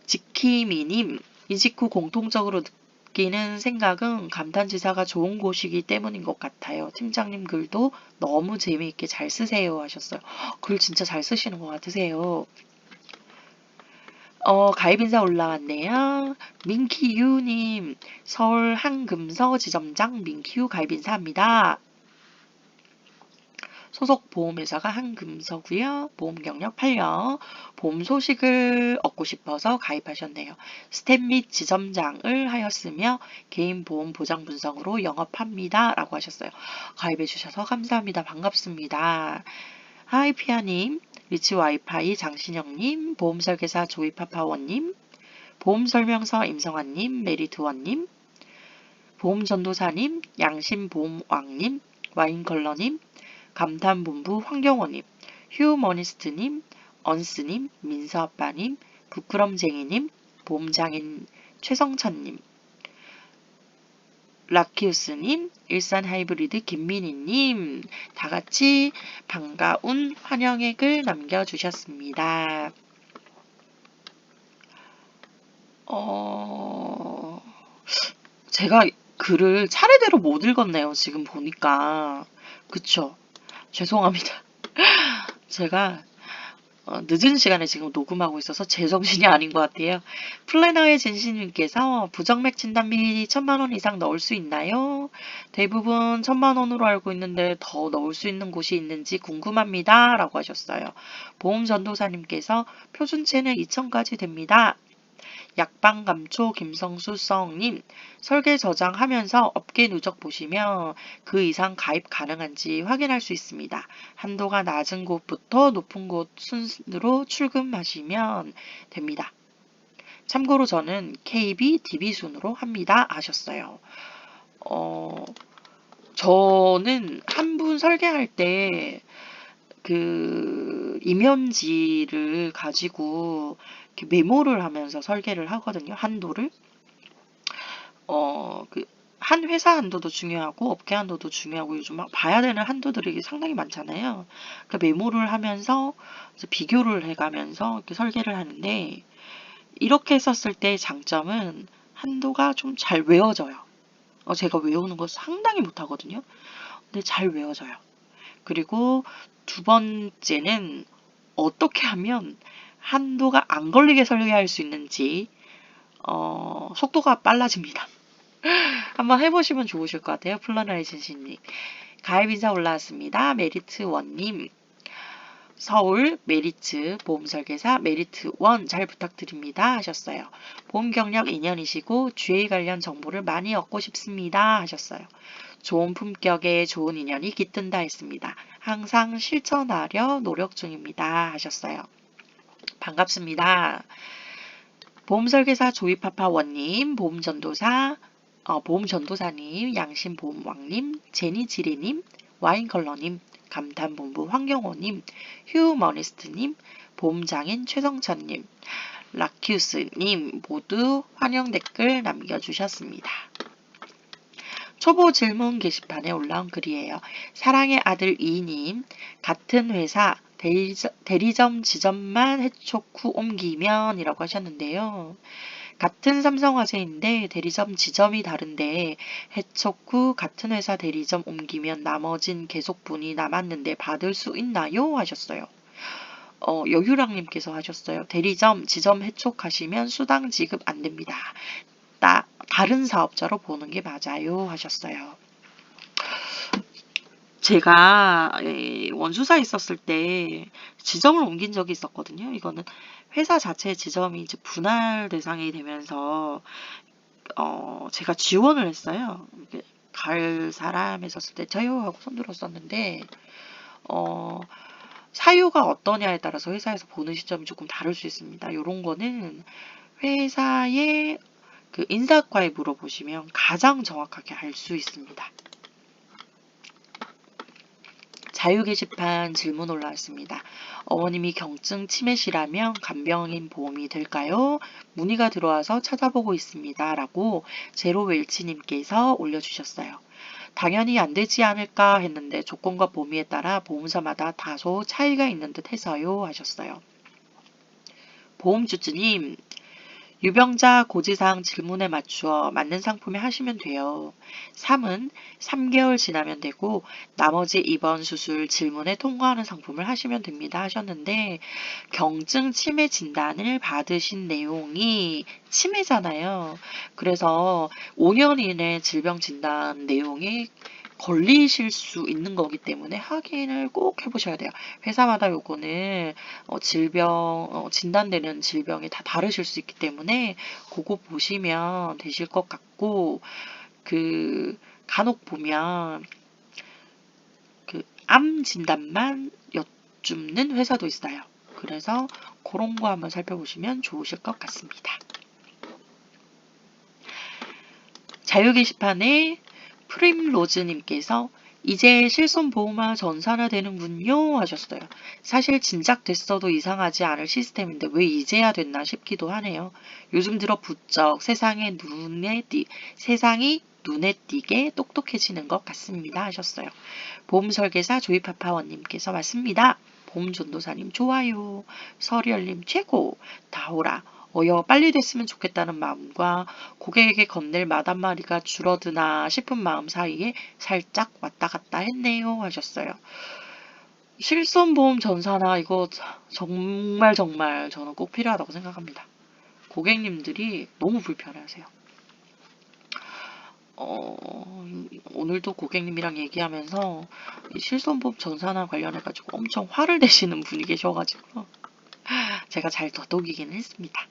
지키미님 이직 후 공통적으로 느끼는 생각은 감탄지사가 좋은 곳이기 때문인 것 같아요. 팀장님 글도 너무 재미있게 잘 쓰세요 하셨어요. 글 진짜 잘 쓰시는 것 같으세요. 가입인사 올라왔네요. 민키유님 서울 한금서 지점장 민키유 가입인사합니다. 소속 보험회사가 한금서고요. 보험 경력 8년. 보험 소식을 얻고 싶어서 가입하셨네요. 스텝 및 지점장을 하였으며 개인 보험 보장 분석으로 영업합니다. 라고 하셨어요. 가입해 주셔서 감사합니다. 반갑습니다. 하이 피아님, 리치 와이파이 장신영님, 보험 설계사 조이파파원님, 보험 설명서 임성환님, 메리트원님, 보험 전도사님, 양심보험왕님, 와인컬러님, 감탄본부 황경호님, 휴머니스트님, 언스님, 민서아빠님, 부끄럼쟁이님, 보험장인 최성찬님, 라키우스님, 일산하이브리드 김민희님 다같이 반가운 환영의 글 남겨주셨습니다. 제가 글을 차례대로 못 읽었네요. 지금 보니까. 그쵸? 죄송합니다. 제가 늦은 시간에 지금 녹음하고 있어서 제정신이 아닌 것 같아요. 플래너의 진신님께서 부정맥 진단비 1000만원 이상 넣을 수 있나요? 대부분 1000만원으로 알고 있는데 더 넣을 수 있는 곳이 있는지 궁금합니다. 라고 하셨어요. 보험전도사님께서 표준체는 2000까지 됩니다. 약방감초 김성수성님 설계 저장하면서 업계 누적 보시면 그 이상 가입 가능한지 확인할 수 있습니다. 한도가 낮은 곳부터 높은 곳 순으로 출금하시면 됩니다. 참고로 저는 KB, DB 순으로 합니다. 하셨어요. 저는 한 분 설계할 때 그 이면지를 가지고 이렇게 메모를 하면서 설계를 하거든요. 한도를. 한 회사 한도도 중요하고 업계 한도도 중요하고 요즘 막 봐야 되는 한도들이 상당히 많잖아요. 그 메모를 하면서 비교를 해가면서 이렇게 설계를 하는데 이렇게 썼을 때 장점은 한도가 좀 잘 외워져요. 제가 외우는 거 상당히 못하거든요. 근데 잘 외워져요. 그리고 두 번째는 어떻게 하면 한도가 안 걸리게 설계할 수 있는지 속도가 빨라집니다. 한번 해보시면 좋으실 것 같아요. 플러너의 진심님. 가입 인사 올라왔습니다. 메리트원님. 서울 메리츠 보험설계사 메리트원 잘 부탁드립니다 하셨어요. 보험 경력 2년이시고 GA 관련 정보를 많이 얻고 싶습니다 하셨어요. 좋은 품격에 좋은 인연이 깃든다 했습니다. 항상 실천하려 노력 중입니다 하셨어요. 반갑습니다. 보험설계사 조이파파원님, 보험전도사님, 양심보험왕님, 제니지리님, 와인컬러님, 감탄본부 황경호님, 휴머니스트님, 보험장인 최성천님, 라키우스님 모두 환영 댓글 남겨주셨습니다. 초보 질문 게시판에 올라온 글이에요. 사랑의 아들 이님, 같은 회사 대리점 지점만 해촉 후 옮기면 이라고 하셨는데요. 같은 삼성화재인데 대리점 지점이 다른데 해촉 후 같은 회사 대리점 옮기면 나머진 계속분이 남았는데 받을 수 있나요? 하셨어요. 여유랑님께서 하셨어요. 대리점 지점 해촉하시면 수당 지급 안 됩니다. 다른 사업자로 보는 게 맞아요. 하셨어요. 제가 원수사 있었을 때 지점을 옮긴 적이 있었거든요. 이거는 회사 자체 지점이 이제 분할 대상이 되면서 제가 지원을 했어요. 갈 사람 했었을 때 저요 하고 손들었었는데 사유가 어떠냐에 따라서 회사에서 보는 시점이 조금 다를 수 있습니다. 이런 거는 회사의 그 인사과에 물어보시면 가장 정확하게 알 수 있습니다. 자유 게시판 질문 올라왔습니다. 어머님이 경증 치매시라면 간병인 보험이 될까요? 문의가 들어와서 찾아보고 있습니다. 라고 제로웰치님께서 올려주셨어요. 당연히 안 되지 않을까 했는데 조건과 범위에 따라 보험사마다 다소 차이가 있는 듯 해서요. 하셨어요. 보험주주님, 유병자 고지사항 질문에 맞추어 맞는 상품에 하시면 돼요. 3은 3개월 지나면 되고 나머지 입원 수술 질문에 통과하는 상품을 하시면 됩니다 하셨는데 경증 치매 진단을 받으신 내용이 치매잖아요. 그래서 5년 이내 질병 진단 내용이 걸리실 수 있는 거기 때문에 확인을 꼭 해보셔야 돼요. 회사마다 요거는 진단되는 질병이 다 다르실 수 있기 때문에 그거 보시면 되실 것 같고 간혹 보면 암 진단만 여쭙는 회사도 있어요. 그래서 그런 거 한번 살펴보시면 좋으실 것 같습니다. 자유 게시판에 프림로즈님께서 이제 실손보험화 전산화 되는군요 하셨어요. 사실 진작됐어도 이상하지 않을 시스템인데 왜 이제야 됐나 싶기도 하네요. 요즘 들어 부쩍 세상이 눈에 띄게 똑똑해지는 것 같습니다 하셨어요. 보험설계사 조이파파원님께서 맞습니다. 보험전도사님 좋아요. 서리얼님 최고. 다오라. 빨리 됐으면 좋겠다는 마음과 고객에게 건넬 말 한마디가 줄어드나 싶은 마음 사이에 살짝 왔다 갔다 했네요 하셨어요. 실손보험 전산화 이거 정말 저는 꼭 필요하다고 생각합니다. 고객님들이 너무 불편해하세요. 오늘도 고객님이랑 얘기하면서 실손보험 전산화 관련해가지고 엄청 화를 내시는 분이 계셔가지고 제가 잘 더독이긴 했습니다.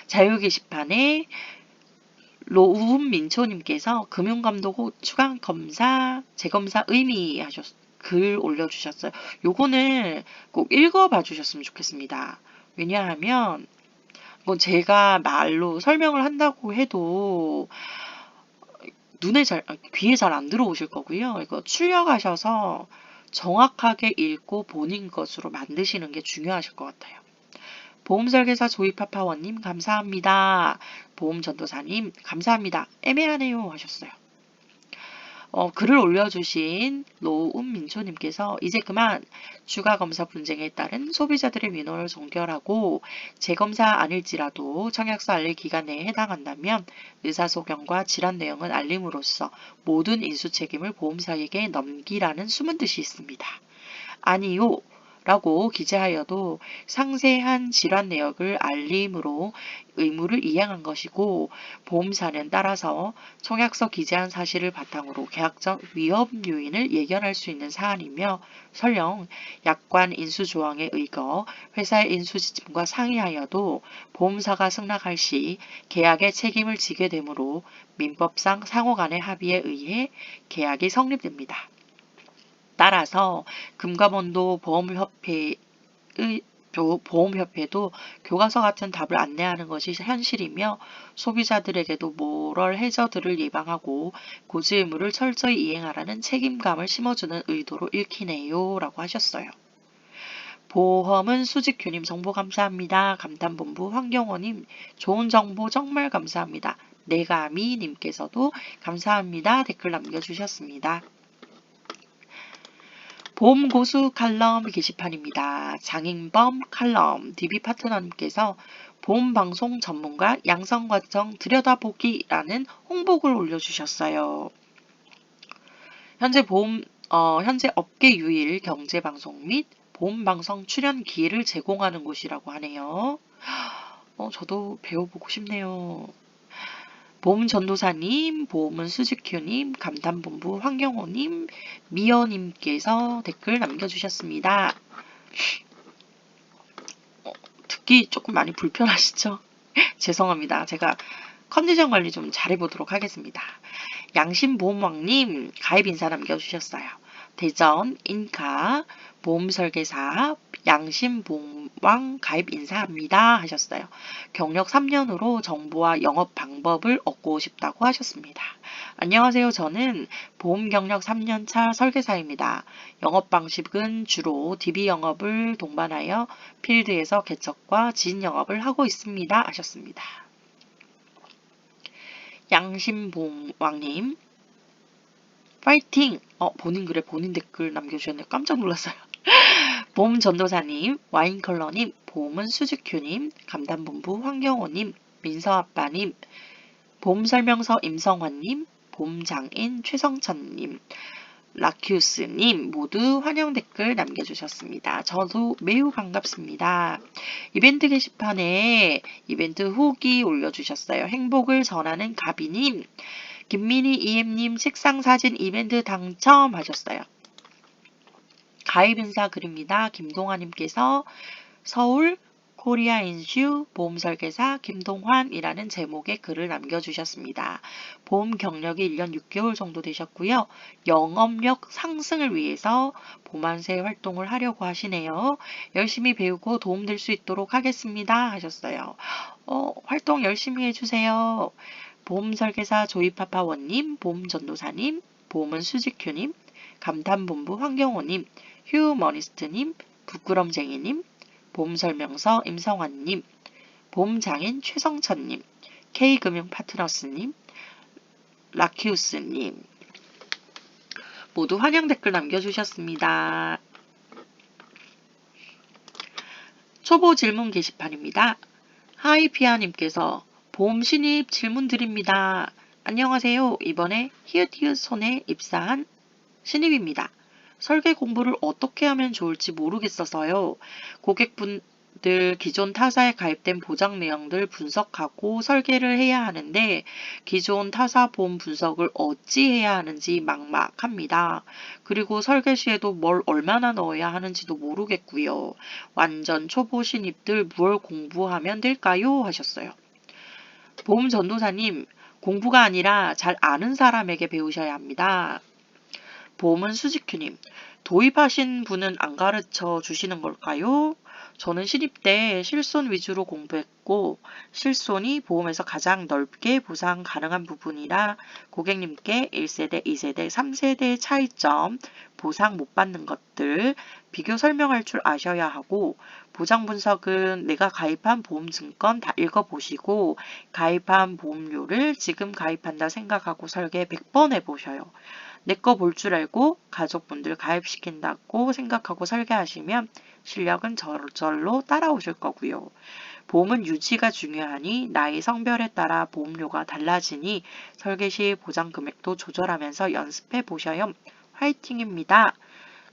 자유 게시판에 로우민초님께서 금융감독 후 추가검사 재검사 의미 글 올려주셨어요. 요거는 꼭 읽어봐 주셨으면 좋겠습니다. 왜냐하면 제가 말로 설명을 한다고 해도 귀에 잘 안 들어오실 거고요. 이거 출력하셔서 정확하게 읽고 본인 것으로 만드시는 게 중요하실 것 같아요. 보험설계사 조이파파원님 감사합니다. 보험전도사님 감사합니다. 애매하네요 하셨어요. 글을 올려주신 노은민초님께서 이제 그만 추가검사 분쟁에 따른 소비자들의 민원을 종결하고 재검사 아닐지라도 청약서 알릴 기간 내에 해당한다면 의사소견과 질환 내용은 알림으로써 모든 인수 책임을 보험사에게 넘기라는 숨은 뜻이 있습니다. 아니요. 라고 기재하여도 상세한 질환 내역을 알림으로 의무를 이행한 것이고 보험사는 따라서 청약서 기재한 사실을 바탕으로 계약적 위험 요인을 예견할 수 있는 사안이며 설령 약관 인수 조항에 의거 회사의 인수 지침과 상의하여도 보험사가 승낙할 시 계약의 책임을 지게 되므로 민법상 상호 간의 합의에 의해 계약이 성립됩니다. 따라서 금감원도 보험협회도 교과서 같은 답을 안내하는 것이 현실이며 소비자들에게도 모럴 해저드를 예방하고 고지 의무를 철저히 이행하라는 책임감을 심어주는 의도로 읽히네요 라고 하셨어요. 보험은 수직교님 정보 감사합니다. 감탄본부 황경호님 좋은 정보 정말 감사합니다. 내가미님께서도 감사합니다. 댓글 남겨주셨습니다. 보험고수 칼럼 게시판입니다. 장인범 칼럼 DB 파트너님께서 보험방송 전문가 양성과정 들여다보기라는 홍보글 올려주셨어요. 현재 업계 유일 경제방송 및 보험방송 출연 기회를 제공하는 곳이라고 하네요. 저도 배워보고 싶네요. 보험전도사님, 보험은 수지큐님, 감탄본부 황경호님, 미어님께서 댓글 남겨주셨습니다. 듣기 조금 많이 불편하시죠? 죄송합니다. 제가 컨디션 관리 좀 잘해보도록 하겠습니다. 양심보험왕님 가입 인사 남겨주셨어요. 대전 인카 보험설계사 양심보험왕 가입 인사합니다 하셨어요. 경력 3년으로 정보와 영업 방법을 얻고 싶다고 하셨습니다. 안녕하세요. 저는 보험 경력 3년차 설계사입니다. 영업 방식은 주로 DB 영업을 동반하여 필드에서 개척과 지인 영업을 하고 있습니다 하셨습니다. 양심보험왕님 파이팅! 본인 글에 본인 댓글 남겨주셨네요. 깜짝 놀랐어요. 보험전도사님, 와인컬러님, 보험은 수지큐님, 감단본부 황경호님, 민서아빠님, 보험설명서 임성환님, 보험장인 최성천님, 라큐스님 모두 환영 댓글 남겨주셨습니다. 저도 매우 반갑습니다. 이벤트 게시판에 이벤트 후기 올려주셨어요. 행복을 전하는 가비님, 김민희 EM님 색상사진 이벤트 당첨하셨어요. 가입 인사 글입니다. 김동환님께서 서울 코리아인슈 보험설계사 김동환이라는 제목의 글을 남겨주셨습니다. 보험 경력이 1년 6개월 정도 되셨고요. 영업력 상승을 위해서 보만세 활동을 하려고 하시네요. 열심히 배우고 도움될 수 있도록 하겠습니다 하셨어요. 활동 열심히 해주세요. 보험설계사 조이파파원님, 보험전도사님, 보험은 수지큐님, 감탄본부 황경호님, 휴머니스트님, 부끄럼쟁이님, 보험설명서 임성환님, 보험장인 최성천님, K금융파트너스님, 라키우스님 모두 환영 댓글 남겨주셨습니다. 초보 질문 게시판입니다. 하이피아님께서 보험 신입 질문 드립니다. 안녕하세요. 이번에 히읗히읗 손에 입사한 신입입니다. 설계 공부를 어떻게 하면 좋을지 모르겠어서요. 고객분들 기존 타사에 가입된 보장 내용들 분석하고 설계를 해야 하는데 기존 타사 보험 분석을 어찌 해야 하는지 막막합니다. 그리고 설계 시에도 뭘 얼마나 넣어야 하는지도 모르겠고요. 완전 초보 신입들 뭘 공부하면 될까요? 하셨어요. 보험 전도사님, 공부가 아니라 잘 아는 사람에게 배우셔야 합니다. 보험은 수지큐님, 도입하신 분은 안 가르쳐 주시는 걸까요? 저는 신입 때 실손 위주로 공부했고 실손이 보험에서 가장 넓게 보상 가능한 부분이라 고객님께 1세대, 2세대, 3세대의 차이점, 보상 못 받는 것들 비교 설명할 줄 아셔야 하고 보장 분석은 내가 가입한 보험증권 다 읽어보시고 가입한 보험료를 지금 가입한다 생각하고 설계 100번 해보셔요. 내 거 볼 줄 알고 가족분들 가입시킨다고 생각하고 설계하시면 실력은 저절로 따라오실 거고요. 보험은 유지가 중요하니 나이 성별에 따라 보험료가 달라지니 설계 시 보장 금액도 조절하면서 연습해 보셔요. 화이팅입니다.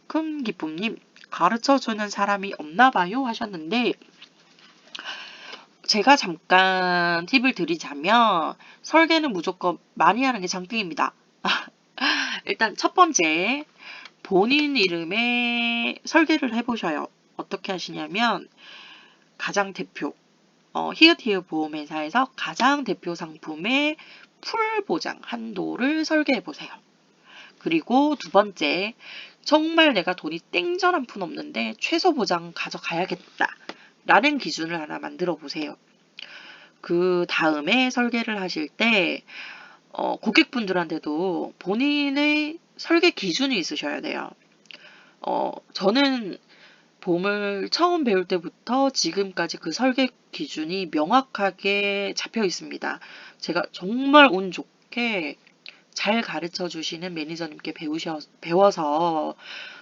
큰 기쁨님, 가르쳐주는 사람이 없나 봐요 하셨는데 제가 잠깐 팁을 드리자면 설계는 무조건 많이 하는 게 장땡입니다. 일단 첫 번째, 본인 이름에 설계를 해보셔요. 어떻게 하시냐면 가장 대표, 히읗히읗 보험회사에서 가장 대표 상품의 풀 보장 한도를 설계해보세요. 그리고 두 번째, 정말 내가 돈이 땡전 한 푼 없는데 최소 보장 가져가야겠다 라는 기준을 하나 만들어 보세요. 그 다음에 설계를 하실 때 고객분들한테도 본인의 설계 기준이 있으셔야 돼요. 저는 보험을 처음 배울 때부터 지금까지 그 설계 기준이 명확하게 잡혀 있습니다. 제가 정말 운 좋게 잘 가르쳐 주시는 매니저님께 배워서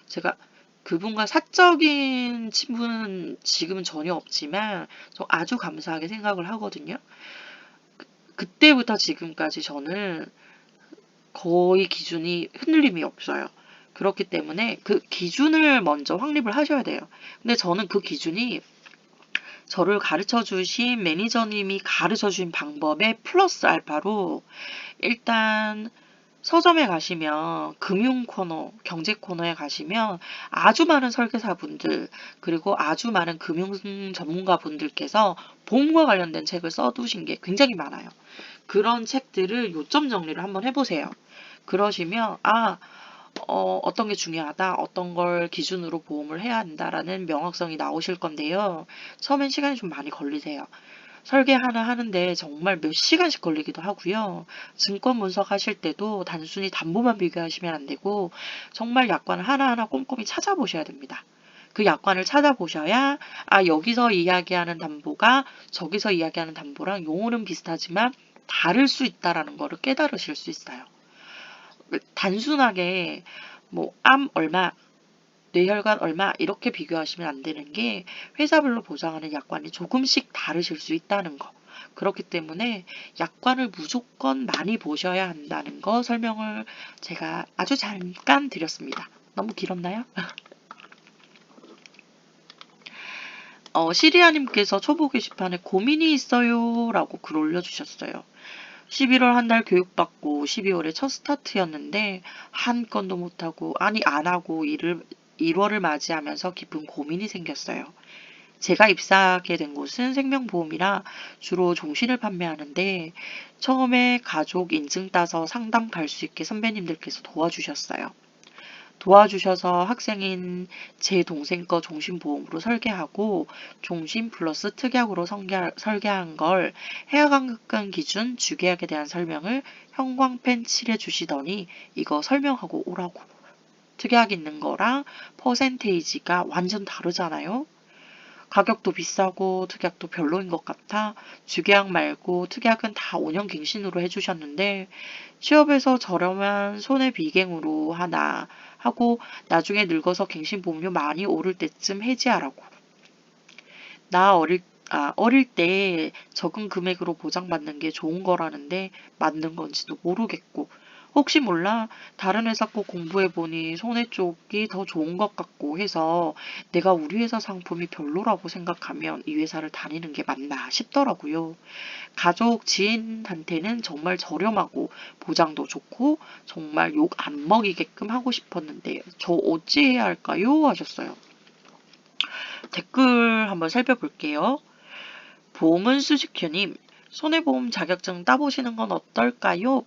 제가 그분과 사적인 친분은 지금은 전혀 없지만 저 아주 감사하게 생각을 하거든요. 그때부터 지금까지 저는 거의 기준이 흔들림이 없어요. 그렇기 때문에 그 기준을 먼저 확립을 하셔야 돼요. 근데 저는 그 기준이 저를 가르쳐 주신 매니저님이 가르쳐 주신 방법에 플러스 알파로 일단 서점에 가시면 금융 코너, 경제 코너에 가시면 아주 많은 설계사분들 그리고 아주 많은 금융 전문가분들께서 보험과 관련된 책을 써두신 게 굉장히 많아요. 그런 책들을 요점 정리를 한번 해보세요. 그러시면 어떤 게 중요하다, 어떤 걸 기준으로 보험을 해야 한다라는 명확성이 나오실 건데요. 처음엔 시간이 좀 많이 걸리세요. 설계 하나 하는데 정말 몇 시간씩 걸리기도 하고요. 증권 분석하실 때도 단순히 담보만 비교하시면 안 되고 정말 약관을 하나하나 꼼꼼히 찾아보셔야 됩니다. 그 약관을 찾아보셔야 여기서 이야기하는 담보가 저기서 이야기하는 담보랑 용어는 비슷하지만 다를 수 있다라는 거를 깨달으실 수 있어요. 단순하게 뭐 암 얼마, 뇌혈관 얼마 이렇게 비교하시면 안 되는 게 회사별로 보장하는 약관이 조금씩 다르실 수 있다는 거. 그렇기 때문에 약관을 무조건 많이 보셔야 한다는 거 설명을 제가 아주 잠깐 드렸습니다. 너무 길었나요? 시리아님께서 초보 게시판에 고민이 있어요 라고 글 올려주셨어요. 11월 한 달 교육받고 12월에 첫 스타트였는데 한 건도 못하고 안 하고 1월을 맞이하면서 깊은 고민이 생겼어요. 제가 입사하게 된 곳은 생명보험이라 주로 종신을 판매하는데 처음에 가족 인증 따서 상담 갈 수 있게 선배님들께서 도와주셨어요. 도와주셔서 학생인 제 동생 거 종신보험으로 설계하고 종신 플러스 특약으로 설계한 걸 해약환급금 기준 주계약에 대한 설명을 형광펜 칠해 주시더니 이거 설명하고 오라고. 특약 있는 거랑 퍼센테이지가 완전 다르잖아요. 가격도 비싸고 특약도 별로인 것 같아 주계약 말고 특약은 다 5년 갱신으로 해주셨는데 취업에서 저렴한 손해비갱으로 하나 하고 나중에 늙어서 갱신보험료 많이 오를 때쯤 해지하라고. 나 어릴 때 적은 금액으로 보장받는 게 좋은 거라는데 맞는 건지도 모르겠고 혹시 몰라 다른 회사 거 공부해보니 손해 쪽이 더 좋은 것 같고 해서 내가 우리 회사 상품이 별로라고 생각하면 이 회사를 다니는 게 맞나 싶더라고요. 가족, 지인한테는 정말 저렴하고 보장도 좋고 정말 욕 안 먹이게끔 하고 싶었는데 저 어찌해야 할까요? 하셨어요. 댓글 한번 살펴볼게요. 보험은 수직큐님, 손해보험 자격증 따보시는 건 어떨까요?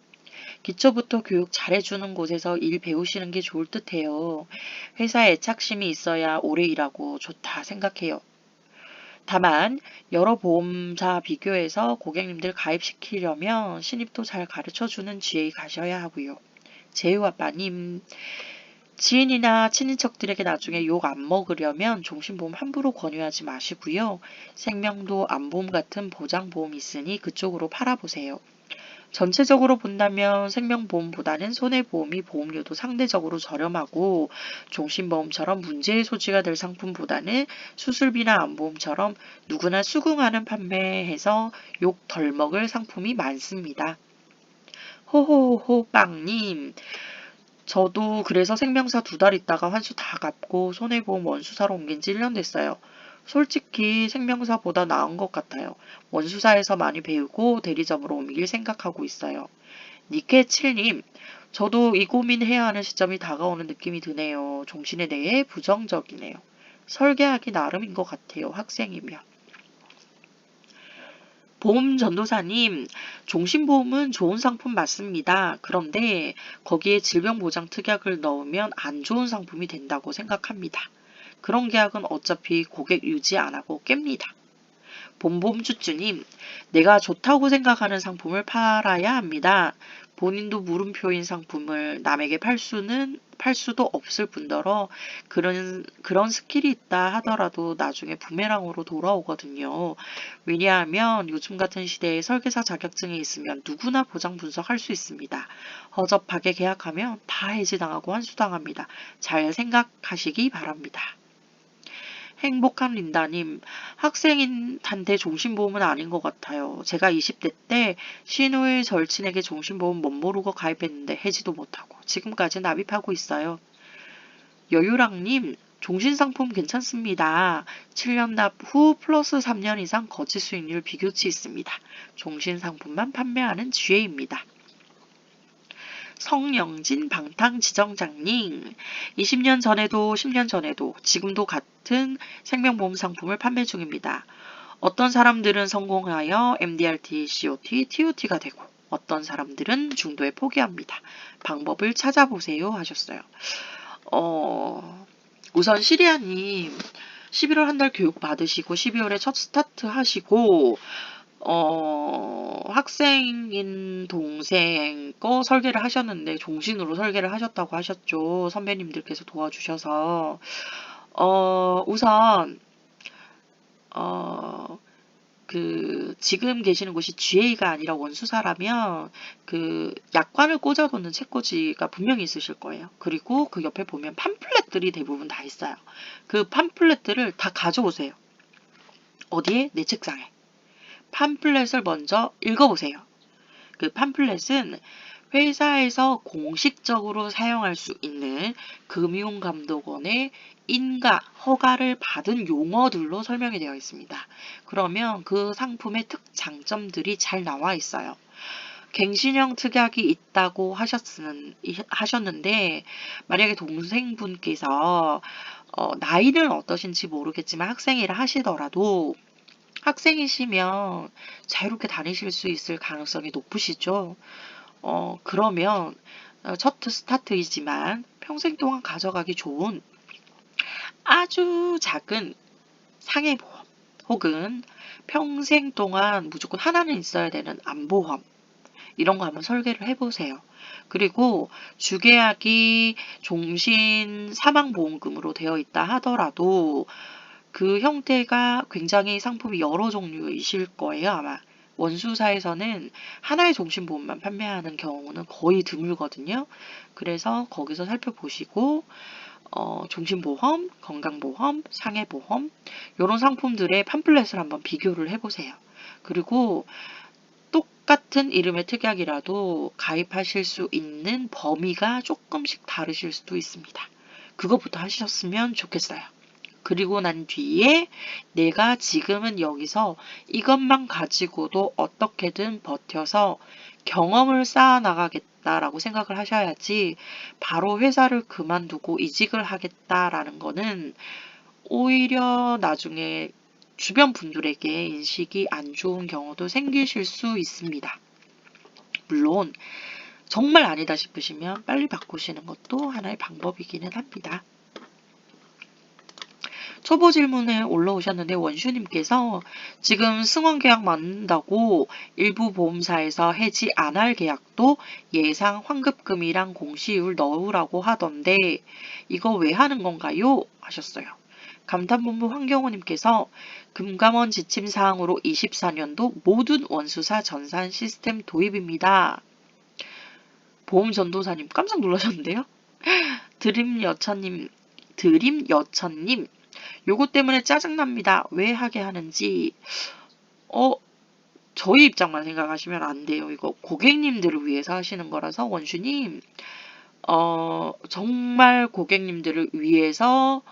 기초부터 교육 잘해주는 곳에서 일 배우시는 게 좋을 듯해요. 회사에 애착심이 있어야 오래 일하고 좋다 생각해요. 다만 여러 보험사 비교해서 고객님들 가입시키려면 신입도 잘 가르쳐주는 지혜에 가셔야 하고요. 재유 아빠님, 지인이나 친인척들에게 나중에 욕 안 먹으려면 종신보험 함부로 권유하지 마시고요. 생명도 암보험 같은 보장보험이 있으니 그쪽으로 팔아보세요. 전체적으로 본다면 생명보험보다는 손해보험이 보험료도 상대적으로 저렴하고 종신보험처럼 문제의 소지가 될 상품보다는 수술비나 암보험처럼 누구나 수긍하는 판매해서 욕 덜 먹을 상품이 많습니다. 호호호 빵님, 저도 그래서 생명사 2달 있다가 환수 다 갚고 손해보험 원수사로 옮긴 지 1년 됐어요. 솔직히 생명사보다 나은 것 같아요. 원수사에서 많이 배우고 대리점으로 옮길 생각하고 있어요. 니케7님, 저도 이 고민해야 하는 시점이 다가오는 느낌이 드네요. 종신에 대해 부정적이네요. 설계하기 나름인 것 같아요. 학생이면. 보험 전도사님, 종신보험은 좋은 상품 맞습니다. 그런데 거기에 질병보장 특약을 넣으면 안 좋은 상품이 된다고 생각합니다. 그런 계약은 어차피 고객 유지 안 하고 깹니다. 봄봄쭈쭈님, 내가 좋다고 생각하는 상품을 팔아야 합니다. 본인도 물음표인 상품을 남에게 팔 수도 없을 뿐더러 그런 스킬이 있다 하더라도 나중에 부메랑으로 돌아오거든요. 왜냐하면 요즘 같은 시대에 설계사 자격증이 있으면 누구나 보장 분석할 수 있습니다. 허접하게 계약하면 다 해지당하고 환수당합니다. 잘 생각하시기 바랍니다. 행복한 린다님, 학생인한테 종신보험은 아닌 것 같아요. 제가 20대 때 시누이 절친에게 종신보험 못 모르고 가입했는데 해지도 못하고 지금까지 납입하고 있어요. 여유랑님, 종신상품 괜찮습니다. 7년 납 후 플러스 3년 이상 거치 수익률 비교치 있습니다. 종신상품만 판매하는 GA입니다. 성영진 방탕지정장님, 20년 전에도 10년 전에도 지금도 같은 생명보험 상품을 판매 중입니다. 어떤 사람들은 성공하여 MDRT, COT, TOT가 되고 어떤 사람들은 중도에 포기합니다. 방법을 찾아보세요 하셨어요. 우선 시리아님 11월 한 달 교육 받으시고 12월에 첫 스타트 하시고 학생인 동생 거 설계를 하셨는데 종신으로 설계를 하셨다고 하셨죠. 선배님들께서 도와주셔서. 우선, 지금 계시는 곳이 GA가 아니라 원수사라면 약관을 꽂아놓는 책꽂이가 분명히 있으실 거예요. 그리고 그 옆에 보면 팜플렛들이 대부분 다 있어요. 그 팜플렛들을 다 가져오세요. 어디에? 내 책상에. 팜플렛을 먼저 읽어보세요. 그 팜플렛은 회사에서 공식적으로 사용할 수 있는 금융감독원의 인가, 허가를 받은 용어들로 설명이 되어 있습니다. 그러면 그 상품의 특장점들이 잘 나와 있어요. 갱신형 특약이 있다고 하셨는데 만약에 동생분께서 나이는 어떠신지 모르겠지만 학생이라 하시더라도 학생이시면 자유롭게 다니실 수 있을 가능성이 높으시죠. 그러면 첫 스타트이지만 평생 동안 가져가기 좋은 아주 작은 상해보험 혹은 평생 동안 무조건 하나는 있어야 되는 안보험 이런 거 한번 설계를 해보세요. 그리고 주계약이 종신 사망보험금으로 되어 있다 하더라도 그 형태가 굉장히 상품이 여러 종류이실 거예요, 아마. 원수사에서는 하나의 종신보험만 판매하는 경우는 거의 드물거든요. 그래서 거기서 살펴보시고 종신보험, 건강보험, 상해보험 이런 상품들의 팜플렛을 한번 비교를 해보세요. 그리고 똑같은 이름의 특약이라도 가입하실 수 있는 범위가 조금씩 다르실 수도 있습니다. 그것부터 하셨으면 좋겠어요. 그리고 난 뒤에 내가 지금은 여기서 이것만 가지고도 어떻게든 버텨서 경험을 쌓아 나가겠다라고 생각을 하셔야지 바로 회사를 그만두고 이직을 하겠다라는 거는 오히려 나중에 주변 분들에게 인식이 안 좋은 경우도 생기실 수 있습니다. 물론 정말 아니다 싶으시면 빨리 바꾸시는 것도 하나의 방법이기는 합니다. 초보 질문에 올라오셨는데 원슈님께서 지금 승원 계약 맞는다고 일부 보험사에서 해지 안 할 계약도 예상 환급금이랑 공시율 넣으라고 하던데 이거 왜 하는 건가요? 하셨어요. 감탄본부 황경호님께서 금감원 지침사항으로 24년도 모든 원수사 전산 시스템 도입입니다. 보험전도사님 깜짝 놀라셨는데요? 드림여천님 요거 때문에 짜증납니다. 왜 하게 하는지 저희 입장만 생각하시면 안 돼요. 이거 고객님들을 위해서 하시는 거라서 원슈님 정말 고객님들을 위해서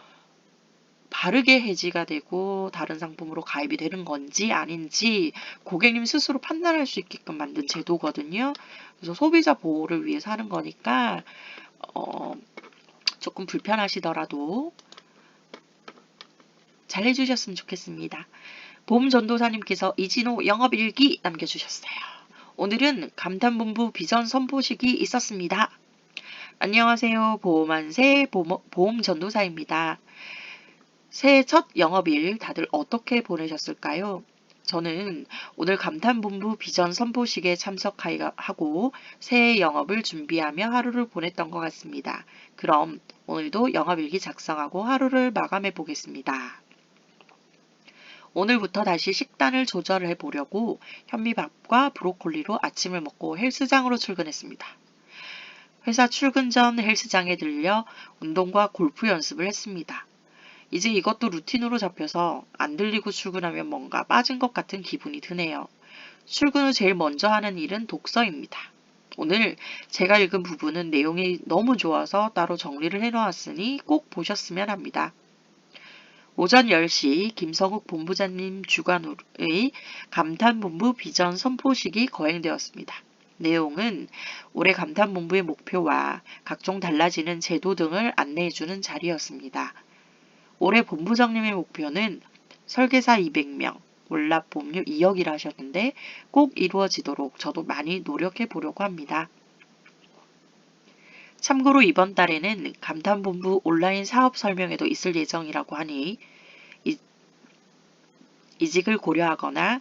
바르게 해지가 되고 다른 상품으로 가입이 되는 건지 아닌지 고객님 스스로 판단할 수 있게끔 만든 제도거든요. 그래서 소비자 보호를 위해서 하는 거니까 조금 불편하시더라도 잘 해주셨으면 좋겠습니다. 보험전도사님께서 이진호 영업일기 남겨주셨어요. 오늘은 감탄본부 비전 선포식이 있었습니다. 안녕하세요. 보험한새 보험전도사입니다. 새해 첫 영업일 다들 어떻게 보내셨을까요? 저는 오늘 감탄본부 비전 선포식에 참석하고 새해 영업을 준비하며 하루를 보냈던 것 같습니다. 그럼 오늘도 영업일기 작성하고 하루를 마감해 보겠습니다. 오늘부터 다시 식단을 조절해 보려고 현미밥과 브로콜리로 아침을 먹고 헬스장으로 출근했습니다. 회사 출근 전 헬스장에 들려 운동과 골프 연습을 했습니다. 이제 이것도 루틴으로 잡혀서 안 들리고 출근하면 뭔가 빠진 것 같은 기분이 드네요. 출근 후 제일 먼저 하는 일은 독서입니다. 오늘 제가 읽은 부분은 내용이 너무 좋아서 따로 정리를 해놓았으니 꼭 보셨으면 합니다. 오전 10시 김성욱 본부장님 주관의 감탄본부 비전 선포식이 거행되었습니다. 내용은 올해 감탄본부의 목표와 각종 달라지는 제도 등을 안내해주는 자리였습니다. 올해 본부장님의 목표는 설계사 200명, 월납 보험료 2억이라 하셨는데 꼭 이루어지도록 저도 많이 노력해 보려고 합니다. 참고로 이번 달에는 감탄본부 온라인 사업 설명회도 있을 예정이라고 하니 이직을 고려하거나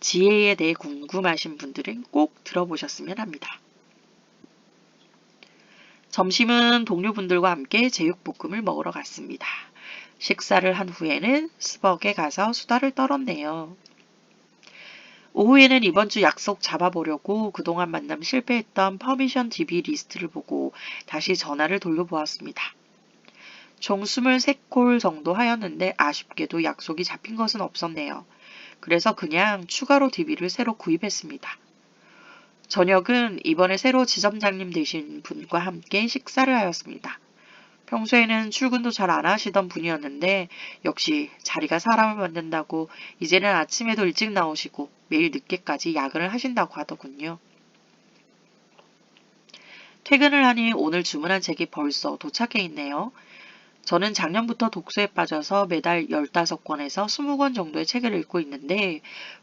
지혜에 대해 궁금하신 분들은 꼭 들어보셨으면 합니다. 점심은 동료분들과 함께 제육볶음을 먹으러 갔습니다. 식사를 한 후에는 스벅에 가서 수다를 떨었네요. 오후에는 이번 주 약속 잡아보려고 그동안 만남 실패했던 퍼미션 DB 리스트를 보고 다시 전화를 돌려보았습니다. 총 23콜 정도 하였는데 아쉽게도 약속이 잡힌 것은 없었네요. 그래서 그냥 추가로 DB를 새로 구입했습니다. 저녁은 이번에 새로 지점장님 되신 분과 함께 식사를 하였습니다. 평소에는 출근도 잘 안 하시던 분이었는데 역시 자리가 사람을 만든다고 이제는 아침에도 일찍 나오시고 매일 늦게까지 야근을 하신다고 하더군요. 퇴근을 하니 오늘 주문한 책이 벌써 도착해 있네요. 저는 작년부터 독서에 빠져서 매달 15권에서 20권 정도의 책을 읽고 있는데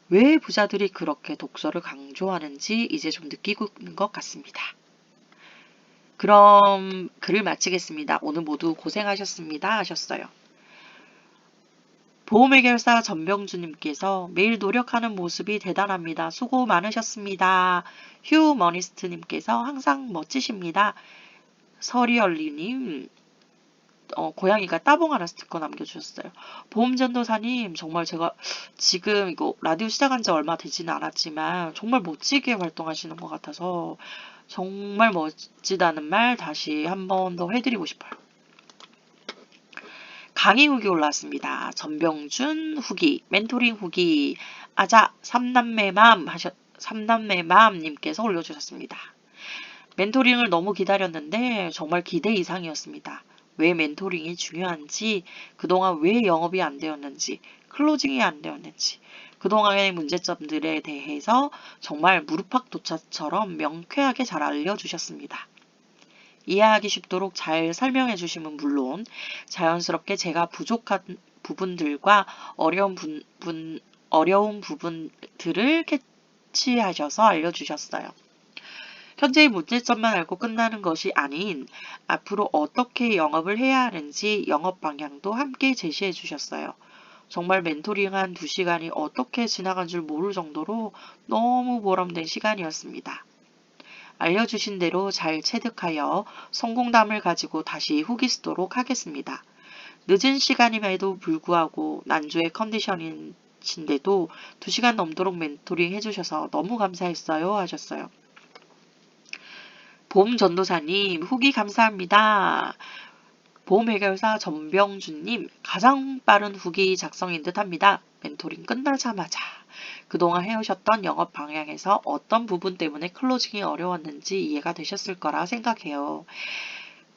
왜 부자들이 그렇게 독서를 강조하는지 이제 좀 느끼고 있는 것 같습니다. 그럼 글을 마치겠습니다. 오늘 모두 고생하셨습니다 하셨어요. 보험해결사 전병주님께서 매일 노력하는 모습이 대단합니다. 수고 많으셨습니다. 휴머니스트님께서 항상 멋지십니다. 서리얼리님 고양이가 따봉 하나 스티커 남겨주셨어요. 보험전도사님 정말 제가 지금 이거 라디오 시작한 지 얼마 되지는 않았지만 정말 멋지게 활동하시는 것 같아서 정말 멋지다는 말 다시 한 번 더 해드리고 싶어요. 강의 후기 올라왔습니다. 전병준 후기, 멘토링 후기, 아자 삼남매맘님께서 올려주셨습니다. 멘토링을 너무 기다렸는데 정말 기대 이상이었습니다. 왜 멘토링이 중요한지, 그동안 왜 영업이 안 되었는지, 클로징이 안 되었는지, 그동안의 문제점들에 대해서 정말 무릎팍도차처럼 명쾌하게 잘 알려주셨습니다. 이해하기 쉽도록 잘 설명해 주시면 물론 자연스럽게 제가 부족한 부분들과 어려운 부분들을 캐치하셔서 알려주셨어요. 현재의 문제점만 알고 끝나는 것이 아닌 앞으로 어떻게 영업을 해야 하는지 영업 방향도 함께 제시해 주셨어요. 정말 멘토링 한 2시간이 어떻게 지나간 줄 모를 정도로 너무 보람된 시간이었습니다. 알려주신 대로 잘 체득하여 성공담을 가지고 다시 후기 쓰도록 하겠습니다. 늦은 시간임에도 불구하고 난조의 컨디션인데도 2시간 넘도록 멘토링 해주셔서 너무 감사했어요 하셨어요. 보험전도사님 후기 감사합니다. 보험해결사 전병준님 가장 빠른 후기 작성인 듯합니다. 멘토링 끝나자마자 그동안 해오셨던 영업 방향에서 어떤 부분 때문에 클로징이 어려웠는지 이해가 되셨을 거라 생각해요.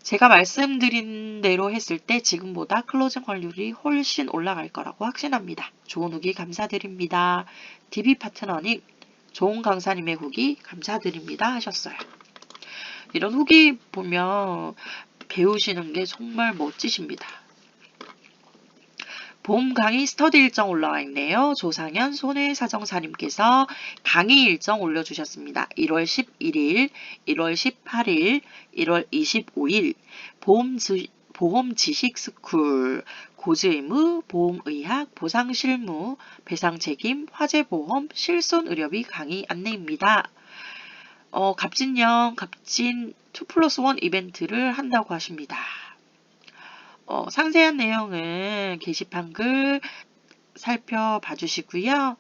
제가 말씀드린 대로 했을 때 지금보다 클로징 확률이 훨씬 올라갈 거라고 확신합니다. 좋은 후기 감사드립니다. DB파트너님 좋은 강사님의 후기 감사드립니다 하셨어요. 이런 후기 보면 배우시는 게 정말 멋지십니다. 보험 강의 스터디 일정 올라와 있네요. 조상현 손해사정사님께서 강의 일정 올려주셨습니다. 1월 11일, 1월 18일, 1월 25일 보험 지식 스쿨 고지의무, 보험의학, 보상실무, 배상책임, 화재보험, 실손의료비 강의 안내입니다. 갑진년, 갑진 2+1 이벤트를 한다고 하십니다. 상세한 내용은 게시판 글 살펴봐 주시고요.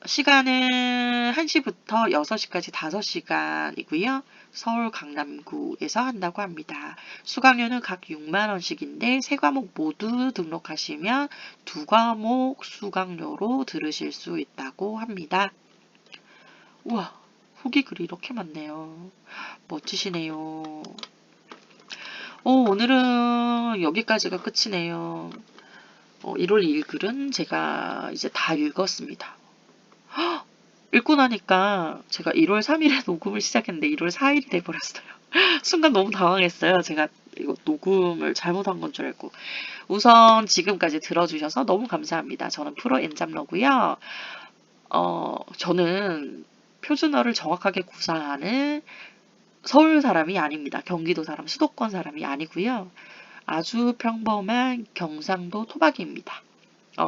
시간은 1시부터 6시까지 5시간이고요. 서울 강남구에서 한다고 합니다. 수강료는 각 6만원씩인데 3과목 모두 등록하시면 2과목 수강료로 들으실 수 있다고 합니다. 우와, 후기 글이 이렇게 많네요. 멋지시네요. 오늘은 여기까지가 끝이네요. 1월 2일 글은 제가 이제 다 읽었습니다. 읽고 나니까 제가 1월 3일에 녹음을 시작했는데 1월 4일이 돼버렸어요. 순간 너무 당황했어요. 제가 이거 녹음을 잘못한 건 줄 알고. 우선 지금까지 들어주셔서 너무 감사합니다. 저는 프로 엔잡러고요. 저는 표준어를 정확하게 구사하는 서울 사람이 아닙니다. 경기도 사람, 수도권 사람이 아니고요. 아주 평범한 경상도 토박이입니다.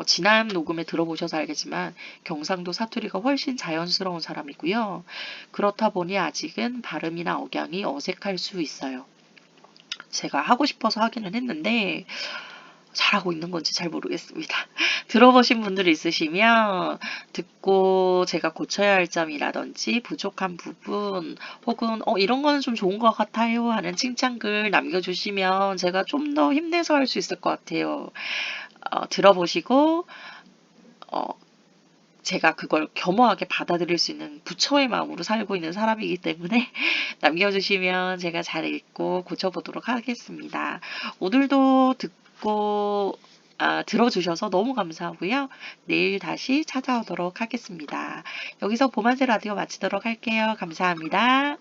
지난 녹음에 들어보셔서 알겠지만 경상도 사투리가 훨씬 자연스러운 사람이고요. 그렇다 보니 아직은 발음이나 억양이 어색할 수 있어요. 제가 하고 싶어서 하기는 했는데 잘하고 있는 건지 잘 모르겠습니다. 들어보신 분들 있으시면 듣고 제가 고쳐야 할 점이라든지 부족한 부분 혹은 이런 거는 좀 좋은 것 같아요 하는 칭찬글 남겨주시면 제가 좀 더 힘내서 할 수 있을 것 같아요. 들어보시고 제가 그걸 겸허하게 받아들일 수 있는 부처의 마음으로 살고 있는 사람이기 때문에 남겨주시면 제가 잘 읽고 고쳐보도록 하겠습니다. 오늘도 듣고 들어주셔서 너무 감사하고요. 내일 다시 찾아오도록 하겠습니다. 여기서 보만세 라디오 마치도록 할게요. 감사합니다.